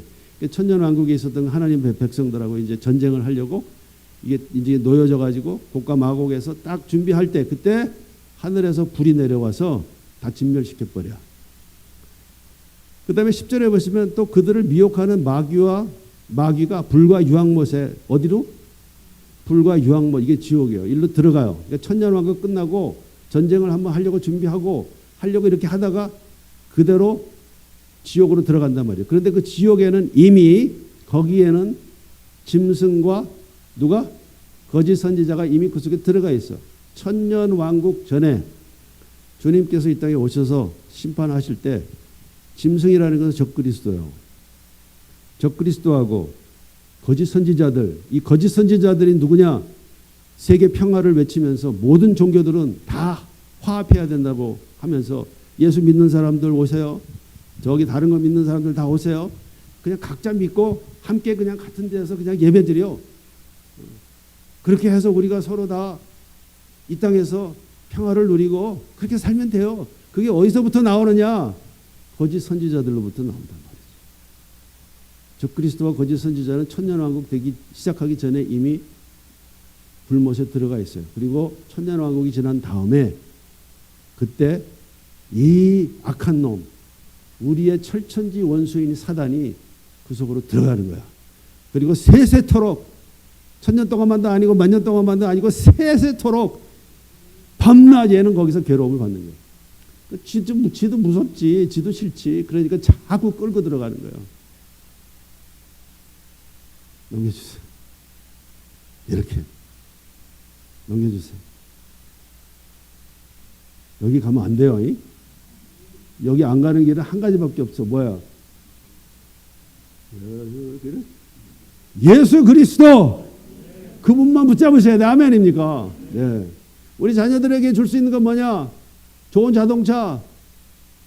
천년왕국에 있었던 하나님 백성들하고 이제 전쟁을 하려고 이게 이제 놓여져 가지고 곡과 마곡에서 딱 준비할 때 그때 하늘에서 불이 내려와서 다 진멸시켜 버려. 그다음에 10절에 보시면 또 그들을 미혹하는 마귀가 불과 유황못에 어디로? 불과 유황못 이게 지옥이에요. 일로 들어가요. 그러니까 천년왕국 끝나고 전쟁을 한번 하려고 준비하고 하려고 이렇게 하다가 그대로 지옥으로 들어간단 말이에요. 그런데 그 지옥에는 이미 거기에는 짐승과 누가? 거짓 선지자가 이미 그 속에 들어가 있어. 천년왕국 전에 주님께서 이 땅에 오셔서 심판하실 때 짐승이라는 것은 적그리스도예요. 적그리스도하고 거짓 선지자들, 이 거짓 선지자들이 누구냐? 세계 평화를 외치면서 모든 종교들은 다 화합해야 된다고 하면서 예수 믿는 사람들 오세요. 저기 다른 거 믿는 사람들 다 오세요. 그냥 각자 믿고 함께 그냥 같은 데서 그냥 예배드려. 그렇게 해서 우리가 서로 다 이 땅에서 평화를 누리고 그렇게 살면 돼요. 그게 어디서부터 나오느냐? 거짓 선지자들로부터 나온단 말이죠. 적그리스도와 거짓 선지자는 천년왕국 되기 시작하기 전에 이미 불못에 들어가 있어요. 그리고 천년왕국이 지난 다음에 그때 이 악한 놈 우리의 철천지 원수인 사단이 그 속으로 들어가는 거야. 그리고 세세토록 천년 동안만도 아니고 만년 동안만도 아니고 세세토록 밤낮 얘는 거기서 괴로움을 받는 거예요. 지도 무섭지, 지도 싫지. 그러니까 자꾸 끌고 들어가는 거예요. 넘겨주세요. 이렇게 넘겨주세요. 여기 가면 안 돼요. 여기 안 가는 길은 한 가지밖에 없어. 뭐야? 예수 그리스도 그분만 붙잡으셔야 돼. 아멘입니까? 네. 우리 자녀들에게 줄 수 있는 건 뭐냐? 좋은 자동차,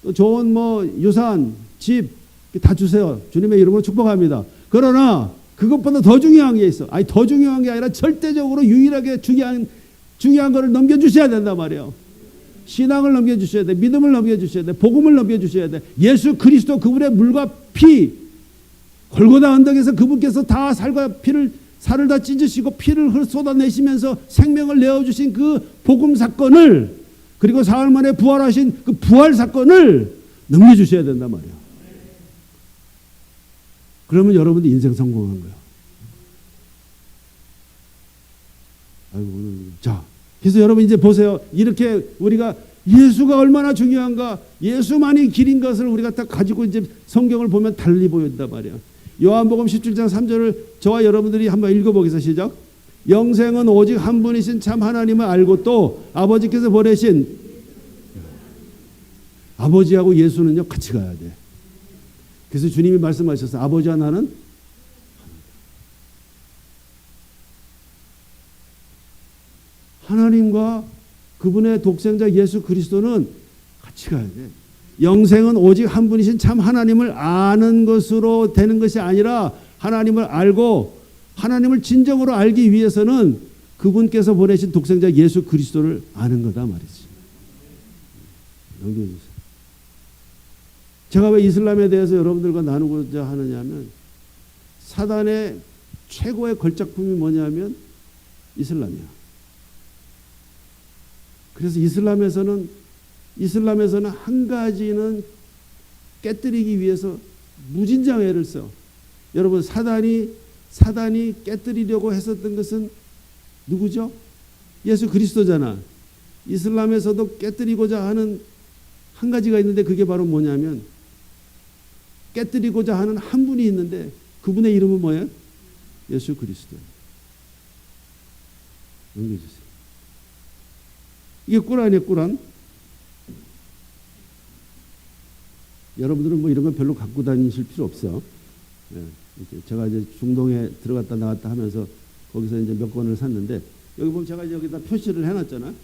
또 좋은 유산, 집 다 주세요. 주님의 이름으로 축복합니다. 그러나 그것보다 더 중요한 게 있어. 아니 더 중요한 게 아니라 절대적으로 유일하게 중요한 거를 넘겨주셔야 된단 말이에요. 신앙을 넘겨주셔야 돼. 믿음을 넘겨주셔야 돼. 복음을 넘겨주셔야 돼. 예수 그리스도 그분의 물과 피 골고다 언덕에서 그분께서 다 살을 다 찢으시고 피를 쏟아내시면서 생명을 내어주신 그 복음 사건을 그리고 사흘 만에 부활하신 그 부활 사건을 넘겨주셔야 된단 말이에요. 그러면 여러분들 인생 성공한 거야. 자, 그래서 여러분 이제 보세요. 이렇게 우리가 예수가 얼마나 중요한가, 예수만이 길인 것을 우리가 딱 가지고 이제 성경을 보면 달리 보인단 말이야. 요한복음 17장 3절을 저와 여러분들이 한번 읽어보겠습니다. 시작. 영생은 오직 한 분이신 참 하나님을 알고 또 아버지께서 보내신 아버지하고 예수는요 같이 가야 돼. 그래서 주님이 말씀하셨어요. 아버지와 나는 하나님과 그분의 독생자 예수 그리스도는 같이 가야 돼. 영생은 오직 한 분이신 참 하나님을 아는 것으로 되는 것이 아니라 하나님을 알고 하나님을 진정으로 알기 위해서는 그분께서 보내신 독생자 예수 그리스도를 아는 거다 말이지. 넘겨주세요. 제가 왜 이슬람에 대해서 여러분들과 나누고자 하느냐면 사단의 최고의 걸작품이 뭐냐면 이슬람이야. 그래서 이슬람에서는 한 가지는 깨뜨리기 위해서 무진장 애를 써. 여러분 사단이 깨뜨리려고 했었던 것은 누구죠? 예수 그리스도잖아. 이슬람에서도 깨뜨리고자 하는 한 가지가 있는데 그게 바로 뭐냐면 깨뜨리고자 하는 한 분이 있는데 그분의 이름은 뭐예요? 예수 그리스도. 넘겨주세요. 이게 꾸란이에요, 꾸란. 여러분들은 뭐 이런 건 별로 갖고 다니실 필요 없어. 예, 제가 이제 중동에 들어갔다 나왔다 하면서 거기서 이제 몇 권을 샀는데 여기 보면 제가 여기다 표시를 해놨잖아.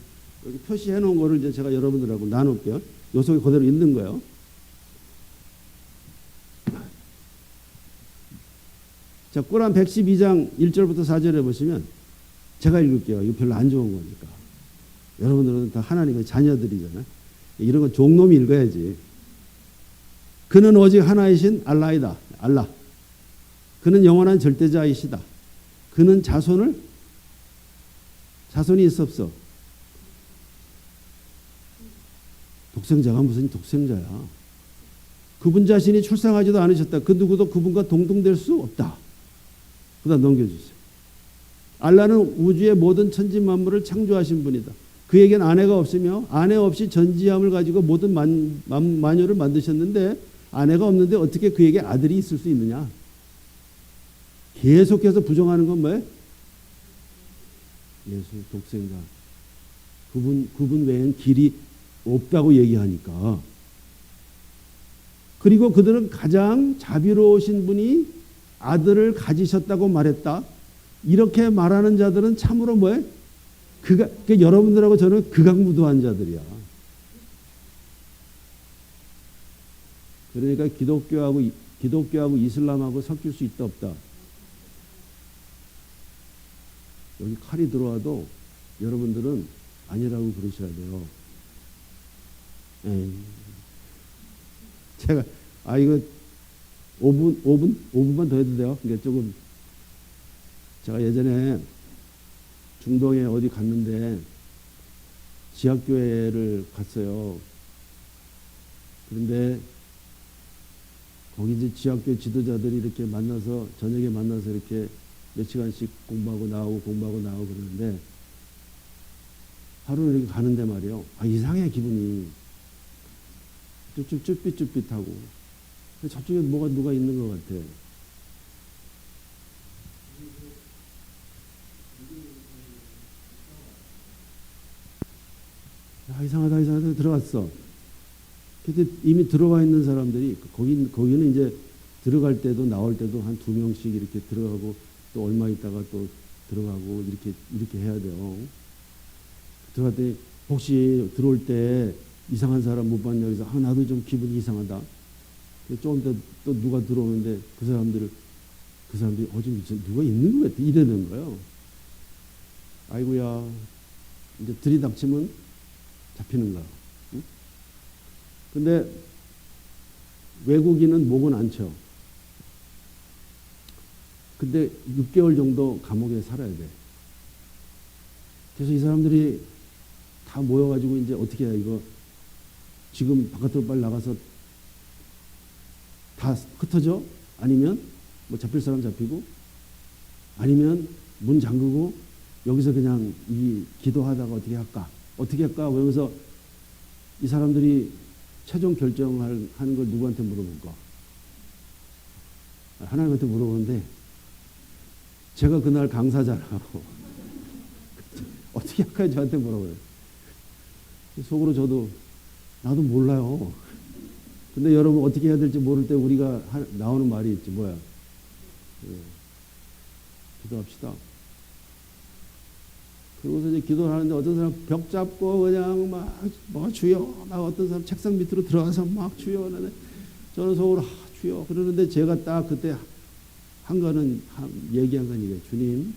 여기 표시해 놓은 거를 이제 제가 여러분들하고 나눌게요. 요 속에 그대로 있는 거예요. 자, 꾸란 112장 1절부터 4절에 보시면 제가 읽을게요. 이거 별로 안 좋은 거니까. 여러분들은 다 하나님의 자녀들이잖아요. 이런 건 종놈이 읽어야지. 그는 오직 하나이신 알라이다. 알라. 그는 영원한 절대자이시다. 그는 자손이 있었어. 독생자가 무슨 독생자야. 그분 자신이 출생하지도 않으셨다. 그 누구도 그분과 동등될 수 없다. 그다음 넘겨주세요. 알라는 우주의 모든 천지 만물을 창조하신 분이다. 그에겐 아내가 없으며 아내 없이 전지함을 가지고 모든 만유를 만드셨는데 아내가 없는데 어떻게 그에게 아들이 있을 수 있느냐. 계속해서 부정하는 건 뭐예요? 예수 독생자. 그분 외엔 길이 없다고 얘기하니까. 그리고 그들은 가장 자비로우신 분이 아들을 가지셨다고 말했다. 이렇게 말하는 자들은 참으로 뭐예요? 여러분들하고 저는 극악무도한 자들이야. 그러니까 기독교하고 이슬람하고 섞일 수 있다 없다. 여기 칼이 들어와도 여러분들은 아니라고 그러셔야 돼요. 에이. 제가 이거 5분만 더 해도 돼요. 그러니까 조금 제가 예전에 중동에 어디 갔는데 지하교회를 갔어요. 그런데 거기 이제 지하교회 지도자들이 이렇게 만나서 저녁에 만나서 이렇게 몇 시간씩 공부하고 나오고 그러는데 하루는 이렇게 가는데 말이에요. 이상해 기분이. 좀 쭈삣쭈삣하고 저쪽에 누가 있는 것 같아. 이상하다 들어갔어. 근데 이미 들어와 있는 사람들이 거기는 이제 들어갈 때도 나올 때도 한 2명씩 이렇게 들어가고 또 얼마 있다가 또 들어가고 이렇게 해야 돼요. 들어갔더니 혹시 들어올 때 이상한 사람 못 봤냐 그래서 나도 좀 기분이 이상하다. 조금 더 또 누가 들어오는데 그 사람들이 좀 누가 있는 것 같아 이러는 거예요. 아이고야 이제 들이닥치면 잡히는 거야. 응? 근데 외국인은 목은 안 쳐. 근데 6개월 정도 감옥에 살아야 돼. 그래서 이 사람들이 다 모여가지고 이제 어떻게 해야 이거 지금 바깥으로 빨리 나가서 다 흩어져? 아니면 뭐 잡힐 사람 잡히고 아니면 문 잠그고 여기서 그냥 이 기도하다가 어떻게 할까 그러면서 이 사람들이 최종 결정하는 걸 누구한테 물어볼까? 하나님한테 물어보는데 제가 그날 강사잖아요. 어떻게 할까 저한테 물어봐요. 속으로 저도 나도 몰라요. 근데 여러분 어떻게 해야 될지 모를 때 우리가 나오는 말이 있지 뭐야? 기도합시다. 그러고서 이제 기도를 하는데 어떤 사람 벽 잡고 그냥 막 주여 막 어떤 사람 책상 밑으로 들어가서 막 주여 저는 속으로 주여 그러는데 제가 딱 그때 얘기한 건 이게 주님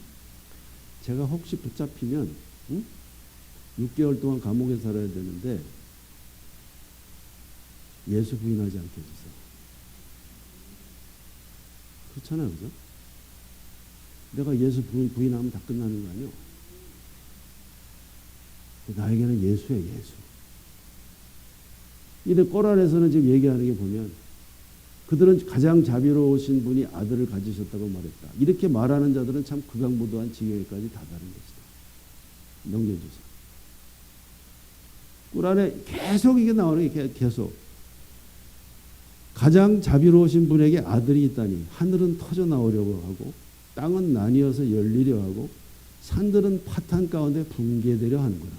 제가 혹시 붙잡히면 6개월 동안 감옥에 살아야 되는데 예수 부인하지 않게 해주세요. 그렇잖아요. 그죠? 내가 예수 부인하면 다 끝나는 거 아니에요? 나에게는 예수예요. 예수. 이데 꼬란에서는 지금 얘기하는 게 보면 그들은 가장 자비로우신 분이 아들을 가지셨다고 말했다. 이렇게 말하는 자들은 참 극악무도한 지경에까지 다다른 것이다. 넘겨주세요. 꿀안에 계속 이게 나오는 게 계속. 가장 자비로우신 분에게 아들이 있다니 하늘은 터져 나오려고 하고 땅은 나뉘어서 열리려 하고 산들은 파탄 가운데 붕괴되려 하는구나.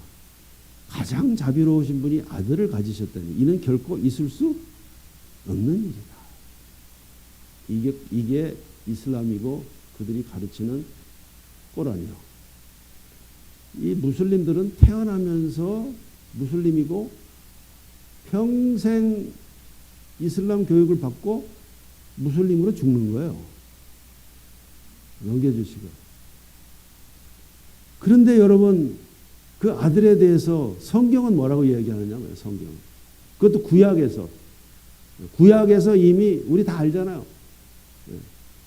가장 자비로우신 분이 아들을 가지셨다니 이는 결코 있을 수 없는 일이다. 이게 이슬람이고 그들이 가르치는 꼬란이요. 이 무슬림들은 태어나면서 무슬림이고 평생 이슬람 교육을 받고 무슬림으로 죽는 거예요. 넘겨주시고. 그런데 여러분 그 아들에 대해서 성경은 뭐라고 이야기하느냐고요. 성경은. 그것도 구약에서 이미 우리 다 알잖아요.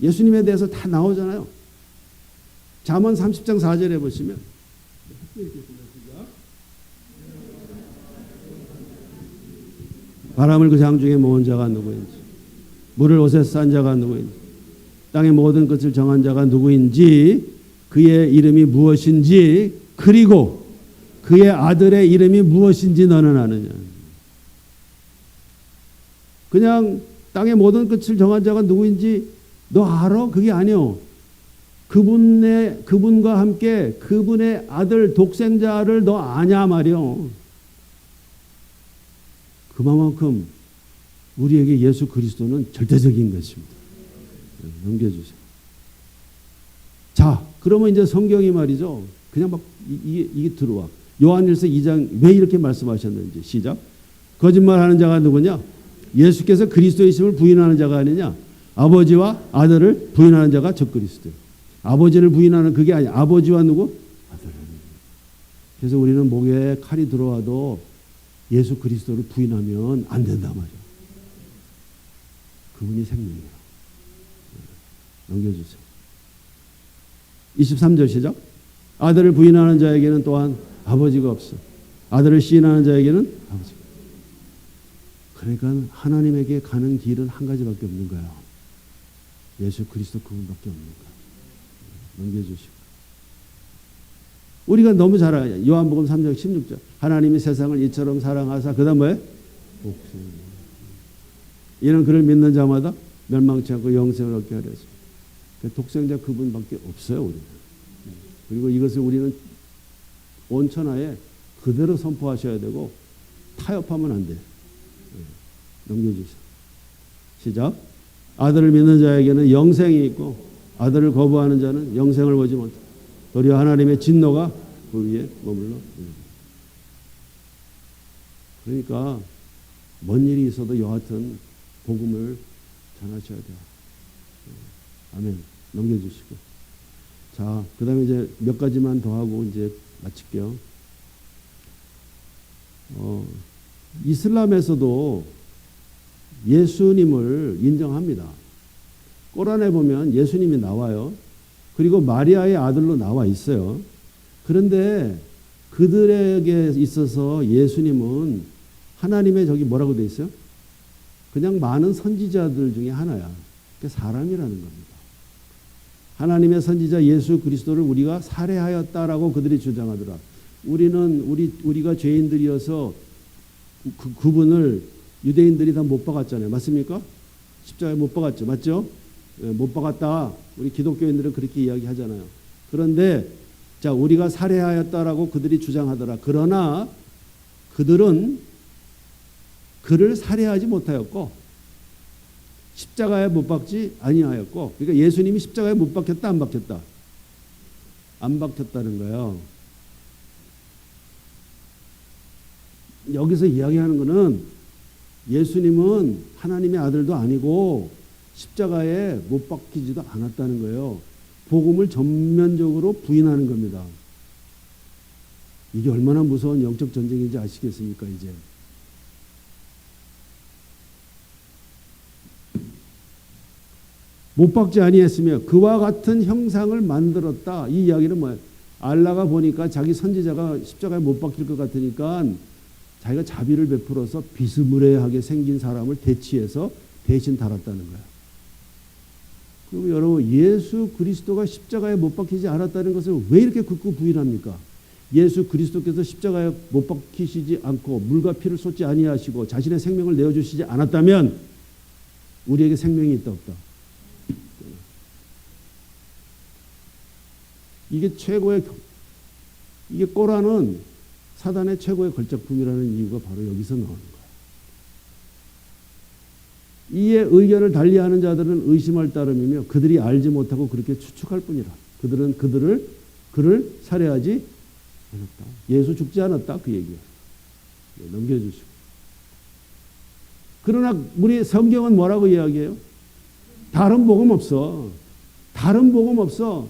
예수님에 대해서 다 나오잖아요. 잠언 30장 4절에 보시면 바람을 그 장중에 모은 자가 누구인지 물을 옷에 싼 자가 누구인지 땅의 모든 것을 정한 자가 누구인지 그의 이름이 무엇인지 그리고 그의 아들의 이름이 무엇인지 너는 아느냐. 그냥 땅의 모든 것을 정한 자가 누구인지 너 알아? 그게 아니요. 그분과 함께 그분의 아들 독생자를 너 아냐 말이요. 그만큼 우리에게 예수 그리스도는 절대적인 것입니다. 넘겨주세요. 자, 그러면 이제 성경이 말이죠. 그냥 막 이게 들어와. 요한일서 2장 왜 이렇게 말씀하셨는지 시작. 거짓말하는 자가 누구냐? 예수께서 그리스도이심을 부인하는 자가 아니냐? 아버지와 아들을 부인하는 자가 저 그리스도예요. 아버지를 부인하는 그게 아니야. 아버지와 누구? 아들. 그래서 우리는 목에 칼이 들어와도 예수 그리스도를 부인하면 안 된단 말이야. 그분이 생명이야. 넘겨주세요. 23절 시작. 아들을 부인하는 자에게는 또한 아버지가 없어. 아들을 시인하는 자에게는 아버지가. 그러니까 하나님에게 가는 길은 한 가지밖에 없는 거야. 예수 그리스도 그분밖에 없는 거야. 넘겨주시고. 우리가 너무 잘 알아요. 요한복음 3장 16절. 하나님이 세상을 이처럼 사랑하사 그다음 뭐예요? 이는 그를 믿는 자마다 멸망치 않고 영생을 얻게 하려 했습니다. 독생자 그분밖에 없어요. 우리는. 그리고 이것을 우리는 온 천하에 그대로 선포하셔야 되고 타협하면 안 돼요. 넘겨주세요. 시작. 아들을 믿는 자에게는 영생이 있고 아들을 거부하는 자는 영생을 보지 못한다. 도리어 하나님의 진노가 그 위에 머물러. 그러니까 뭔 일이 있어도 여하튼 복음을 전하셔야 돼요. 아멘. 넘겨주시고. 자, 그 다음에 이제 몇 가지만 더 하고 이제 마칠게요. 이슬람에서도 예수님을 인정합니다. 꼬란에 보면 예수님이 나와요. 그리고 마리아의 아들로 나와 있어요. 그런데 그들에게 있어서 예수님은 하나님의 저기 뭐라고 돼 있어요? 그냥 많은 선지자들 중에 하나야. 사람이라는 겁니다. 하나님의 선지자 예수 그리스도를 우리가 살해하였다라고 그들이 주장하더라. 우리가 죄인들이어서 그분을 유대인들이 다 못 박았잖아요. 맞습니까? 십자가에 못 박았죠. 맞죠? 못 박았다. 우리 기독교인들은 그렇게 이야기하잖아요. 그런데 자, 우리가 살해하였다라고 그들이 주장하더라. 그러나 그들은 그를 살해하지 못하였고 십자가에 못 박지 아니하였고, 그러니까 예수님이 십자가에 못 박혔다 안 박혔다? 안 박혔다는 거예요. 여기서 이야기하는 것은 예수님은 하나님의 아들도 아니고 십자가에 못 박히지도 않았다는 거예요. 복음을 전면적으로 부인하는 겁니다. 이게 얼마나 무서운 영적 전쟁인지 아시겠습니까? 이제 못 박지 아니했으며 그와 같은 형상을 만들었다. 이 이야기는 뭐예요? 알라가 보니까 자기 선지자가 십자가에 못 박힐 것 같으니까 자기가 자비를 베풀어서 비스무리하게 생긴 사람을 대치해서 대신 달았다는 거예요. 그리고 여러분, 예수 그리스도가 십자가에 못 박히지 않았다는 것을 왜 이렇게 극구 부인합니까? 예수 그리스도께서 십자가에 못 박히시지 않고 물과 피를 쏟지 아니하시고 자신의 생명을 내어주시지 않았다면 우리에게 생명이 있다 없다. 이게 이게 꼬라는 사단의 최고의 걸작품이라는 이유가 바로 여기서 나오는 거예요. 이에 의견을 달리하는 자들은 의심할 따름이며 그들이 알지 못하고 그렇게 추측할 뿐이라. 그들은 그를 살해하지 않았다. 예수 죽지 않았다. 그 얘기예요. 넘겨주시고. 그러나 우리 성경은 뭐라고 이야기해요? 다른 복음 없어. 다른 복음 없어.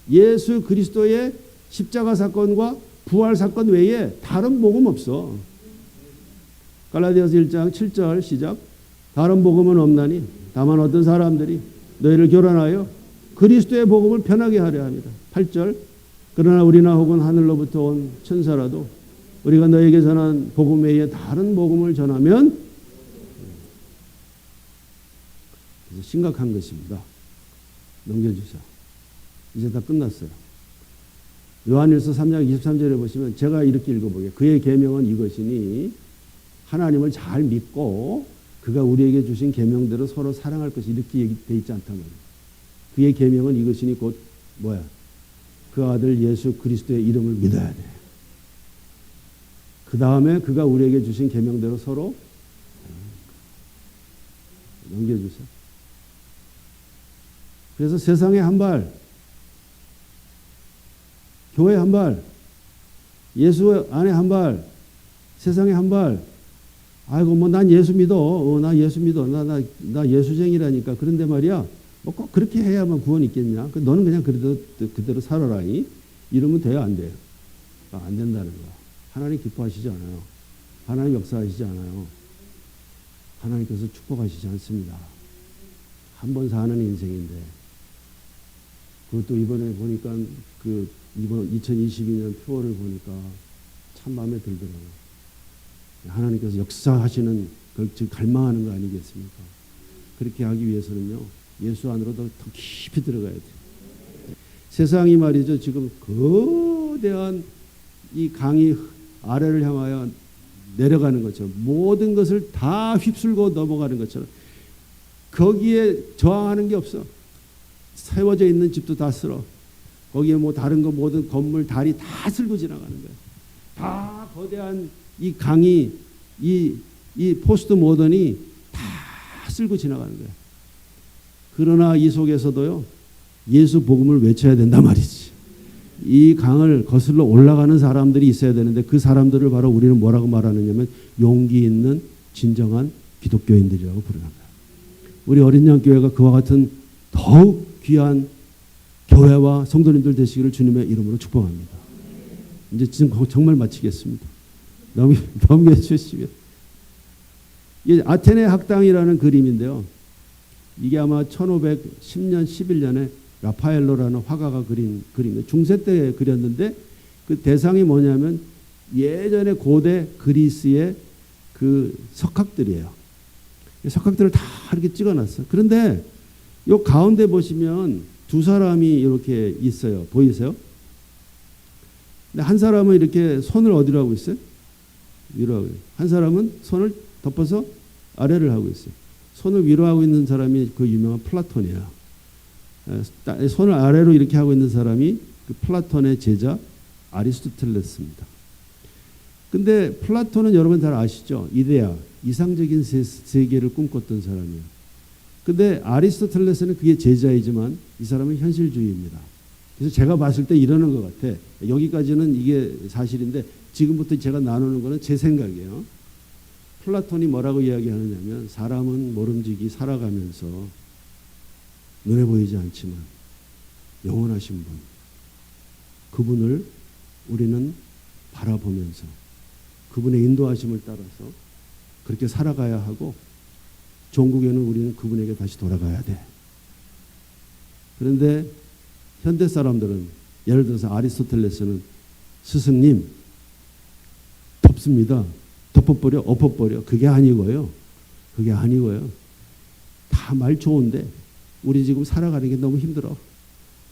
예수 그리스도의 십자가 사건과 부활 사건 외에 다른 복음 없어. 갈라디아서 1장 7절 시작. 다른 복음은 없나니 다만 어떤 사람들이 너희를 교란하여 그리스도의 복음을 편하게 하려 합니다. 8절. 그러나 우리나 혹은 하늘로부터 온 천사라도 우리가 너에게 전한 복음 외에 다른 복음을 전하면 그래서 심각한 것입니다. 넘겨주세요. 이제 다 끝났어요. 요한일서 3장 23절에 보시면 제가 이렇게 읽어보게요. 그의 계명은 이것이니 하나님을 잘 믿고 그가 우리에게 주신 계명대로 서로 사랑할 것이 이렇게 얘기되어 있지 않단 말이에요. 그의 계명은 이것이니 곧 뭐야? 그 아들 예수 그리스도의 이름을 믿어야 돼. 그 다음에 그가 우리에게 주신 계명대로 서로 넘겨주세요. 그래서 세상에 한 발, 교회 한 발, 예수 안에 한 발, 세상에 한 발. 아이고 뭐 난 예수 믿어. 나 예수 믿어. 나 예수쟁이라니까. 그런데 말이야. 뭐 꼭 그렇게 해야만 구원 있겠냐? 너는 그냥 그대로 살아라. 이러면 돼요, 안 돼요? 안 된다는 거야. 하나님 기뻐하시지 않아요. 하나님 역사하시지 않아요. 하나님께서 축복하시지 않습니다. 한 번 사는 인생인데. 그것도 이번에 보니까 이번 2022년 표어를 보니까 참 마음에 들더라고요. 하나님께서 역사하시는 걸 지금 갈망하는 거 아니겠습니까? 그렇게 하기 위해서는요. 예수 안으로 더 깊이 들어가야 돼요. 세상이 말이죠. 지금 거대한 이 강이 아래를 향하여 내려가는 것처럼 모든 것을 다 휩쓸고 넘어가는 것처럼 거기에 저항하는 게 없어. 세워져 있는 집도 다 쓸어. 거기에 뭐 다른 거 모든 건물 다리 다 쓸고 지나가는 거야. 다 거대한 이 강이 이 포스트 모던이 다 쓸고 지나가는 거야. 그러나 이 속에서도요. 예수 복음을 외쳐야 된단 말이지. 이 강을 거슬러 올라가는 사람들이 있어야 되는데 그 사람들을 바로 우리는 뭐라고 말하느냐면 용기 있는 진정한 기독교인들이라고 부르는 거야. 우리 어린양 교회가 그와 같은 더욱 귀한 교회와 성도님들 되시기를 주님의 이름으로 축복합니다. 이제 지금 정말 마치겠습니다. 넘겨주시면. 이게 아테네 학당이라는 그림인데요. 이게 아마 1510년, 11년에 라파엘로라는 화가가 그린 그림이에요. 중세 때 그렸는데 그 대상이 뭐냐면 예전에 고대 그리스의 그 석학들이에요. 석학들을 다 이렇게 찍어놨어요. 그런데 요 가운데 보시면 두 사람이 이렇게 있어요. 보이세요? 근데 한 사람은 이렇게 손을 어디로 하고 있어요? 위로 하고 있어요. 한 사람은 손을 덮어서 아래를 하고 있어요. 손을 위로 하고 있는 사람이 그 유명한 플라톤이에요. 손을 아래로 이렇게 하고 있는 사람이 그 플라톤의 제자 아리스토텔레스입니다. 근데 플라톤은 여러분 잘 아시죠? 이데아, 이상적인 세계를 꿈꿨던 사람이에요. 근데 아리스토텔레스는 그게 제자이지만 이 사람은 현실주의입니다. 그래서 제가 봤을 때 이러는 것 같아. 여기까지는 이게 사실인데 지금부터 제가 나누는 거는 제 생각이에요. 플라톤이 뭐라고 이야기하느냐면 사람은 모름지기 살아가면서 눈에 보이지 않지만 영원하신 분, 그분을 우리는 바라보면서 그분의 인도하심을 따라서 그렇게 살아가야 하고 종국에는 우리는 그분에게 다시 돌아가야 돼. 그런데 현대 사람들은 예를 들어서 아리스토텔레스는 스승님 덮습니다. 덮어버려, 엎어버려. 그게 아니고요. 그게 아니고요. 다 말 좋은데 우리 지금 살아가는 게 너무 힘들어.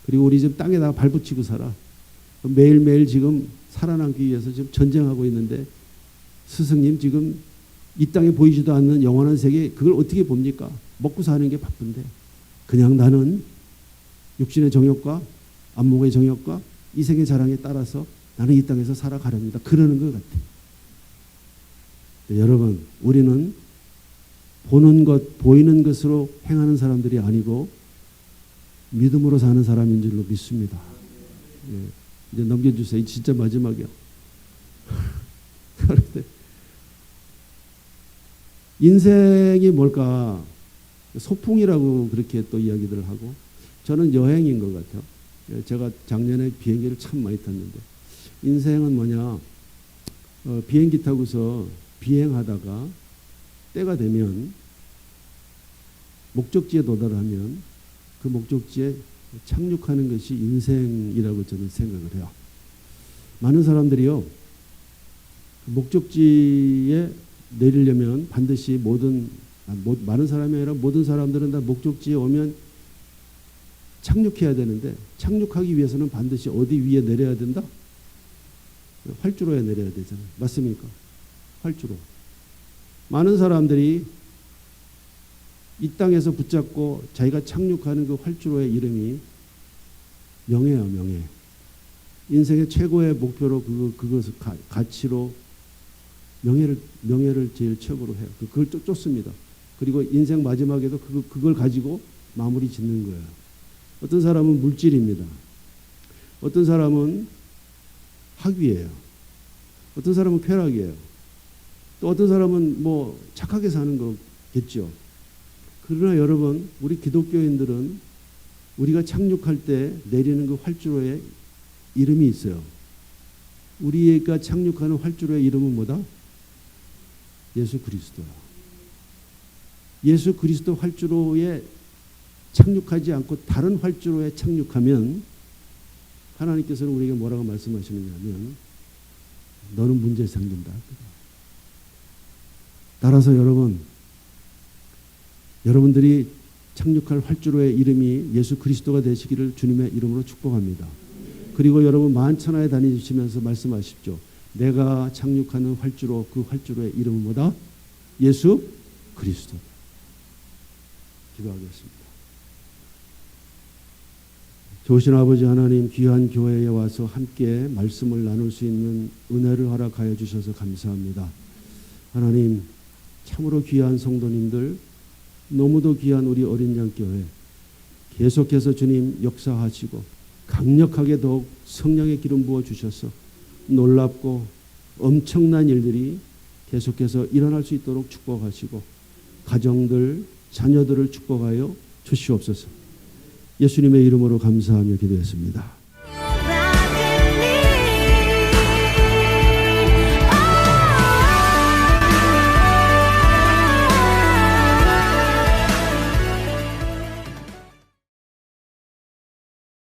그리고 우리 지금 땅에다가 발붙이고 살아. 매일매일 지금 살아남기 위해서 지금 전쟁하고 있는데 스승님 지금 이 땅에 보이지도 않는 영원한 세계 그걸 어떻게 봅니까? 먹고 사는 게 바쁜데 그냥 나는 육신의 정욕과 안목의 정욕과 이생의 자랑에 따라서 나는 이 땅에서 살아가렵니다. 그러는 것 같아요. 여러분, 우리는 보는 것, 보이는 것으로 행하는 사람들이 아니고 믿음으로 사는 사람인 줄로 믿습니다. 예, 이제 넘겨주세요. 진짜 마지막이야. 인생이 뭘까? 소풍이라고 그렇게 또 이야기들을 하고 저는 여행인 것 같아요. 제가 작년에 비행기를 참 많이 탔는데 인생은 뭐냐? 비행기 타고서 비행하다가 때가 되면 목적지에 도달하면 그 목적지에 착륙하는 것이 인생이라고 저는 생각을 해요. 많은 사람들이요. 목적지에 내리려면 반드시 많은 사람이 아니라 모든 사람들은 다 목적지에 오면 착륙해야 되는데 착륙하기 위해서는 반드시 어디 위에 내려야 된다? 활주로에 내려야 되잖아요. 맞습니까? 활주로. 많은 사람들이 이 땅에서 붙잡고 자기가 착륙하는 그 활주로의 이름이 명예예요, 명예. 인생의 최고의 목표로 그것을 가치로 명예를 제일 최고로 해요. 그걸 쫓습니다. 그리고 인생 마지막에도 그걸 가지고 마무리 짓는 거예요. 어떤 사람은 물질입니다. 어떤 사람은 학위예요. 어떤 사람은 쾌락이에요. 또 어떤 사람은 뭐 착하게 사는 거겠죠. 그러나 여러분, 우리 기독교인들은 우리가 착륙할 때 내리는 그 활주로에 이름이 있어요. 우리가 착륙하는 활주로의 이름은 뭐다? 예수 그리스도야. 예수 그리스도 활주로에 착륙하지 않고 다른 활주로에 착륙하면 하나님께서는 우리에게 뭐라고 말씀하시느냐면 너는 문제에 생긴다. 따라서 여러분들이 착륙할 활주로의 이름이 예수 그리스도가 되시기를 주님의 이름으로 축복합니다. 그리고 여러분 만천하에 다니시면서 말씀하십시오. 내가 착륙하는 활주로, 그 활주로의 이름은 뭐다? 예수 그리스도. 기도하겠습니다. 좋으신 아버지 하나님, 귀한 교회에 와서 함께 말씀을 나눌 수 있는 은혜를 허락하여 주셔서 감사합니다. 하나님, 참으로 귀한 성도님들, 너무도 귀한 우리 어린 양교회 계속해서 주님 역사하시고 강력하게 더욱 성령의 기름 부어 주셔서 놀랍고 엄청난 일들이 계속해서 일어날 수 있도록 축복하시고 가정들, 자녀들을 축복하여 주시옵소서. 예수님의 이름으로 감사하며 기도했습니다.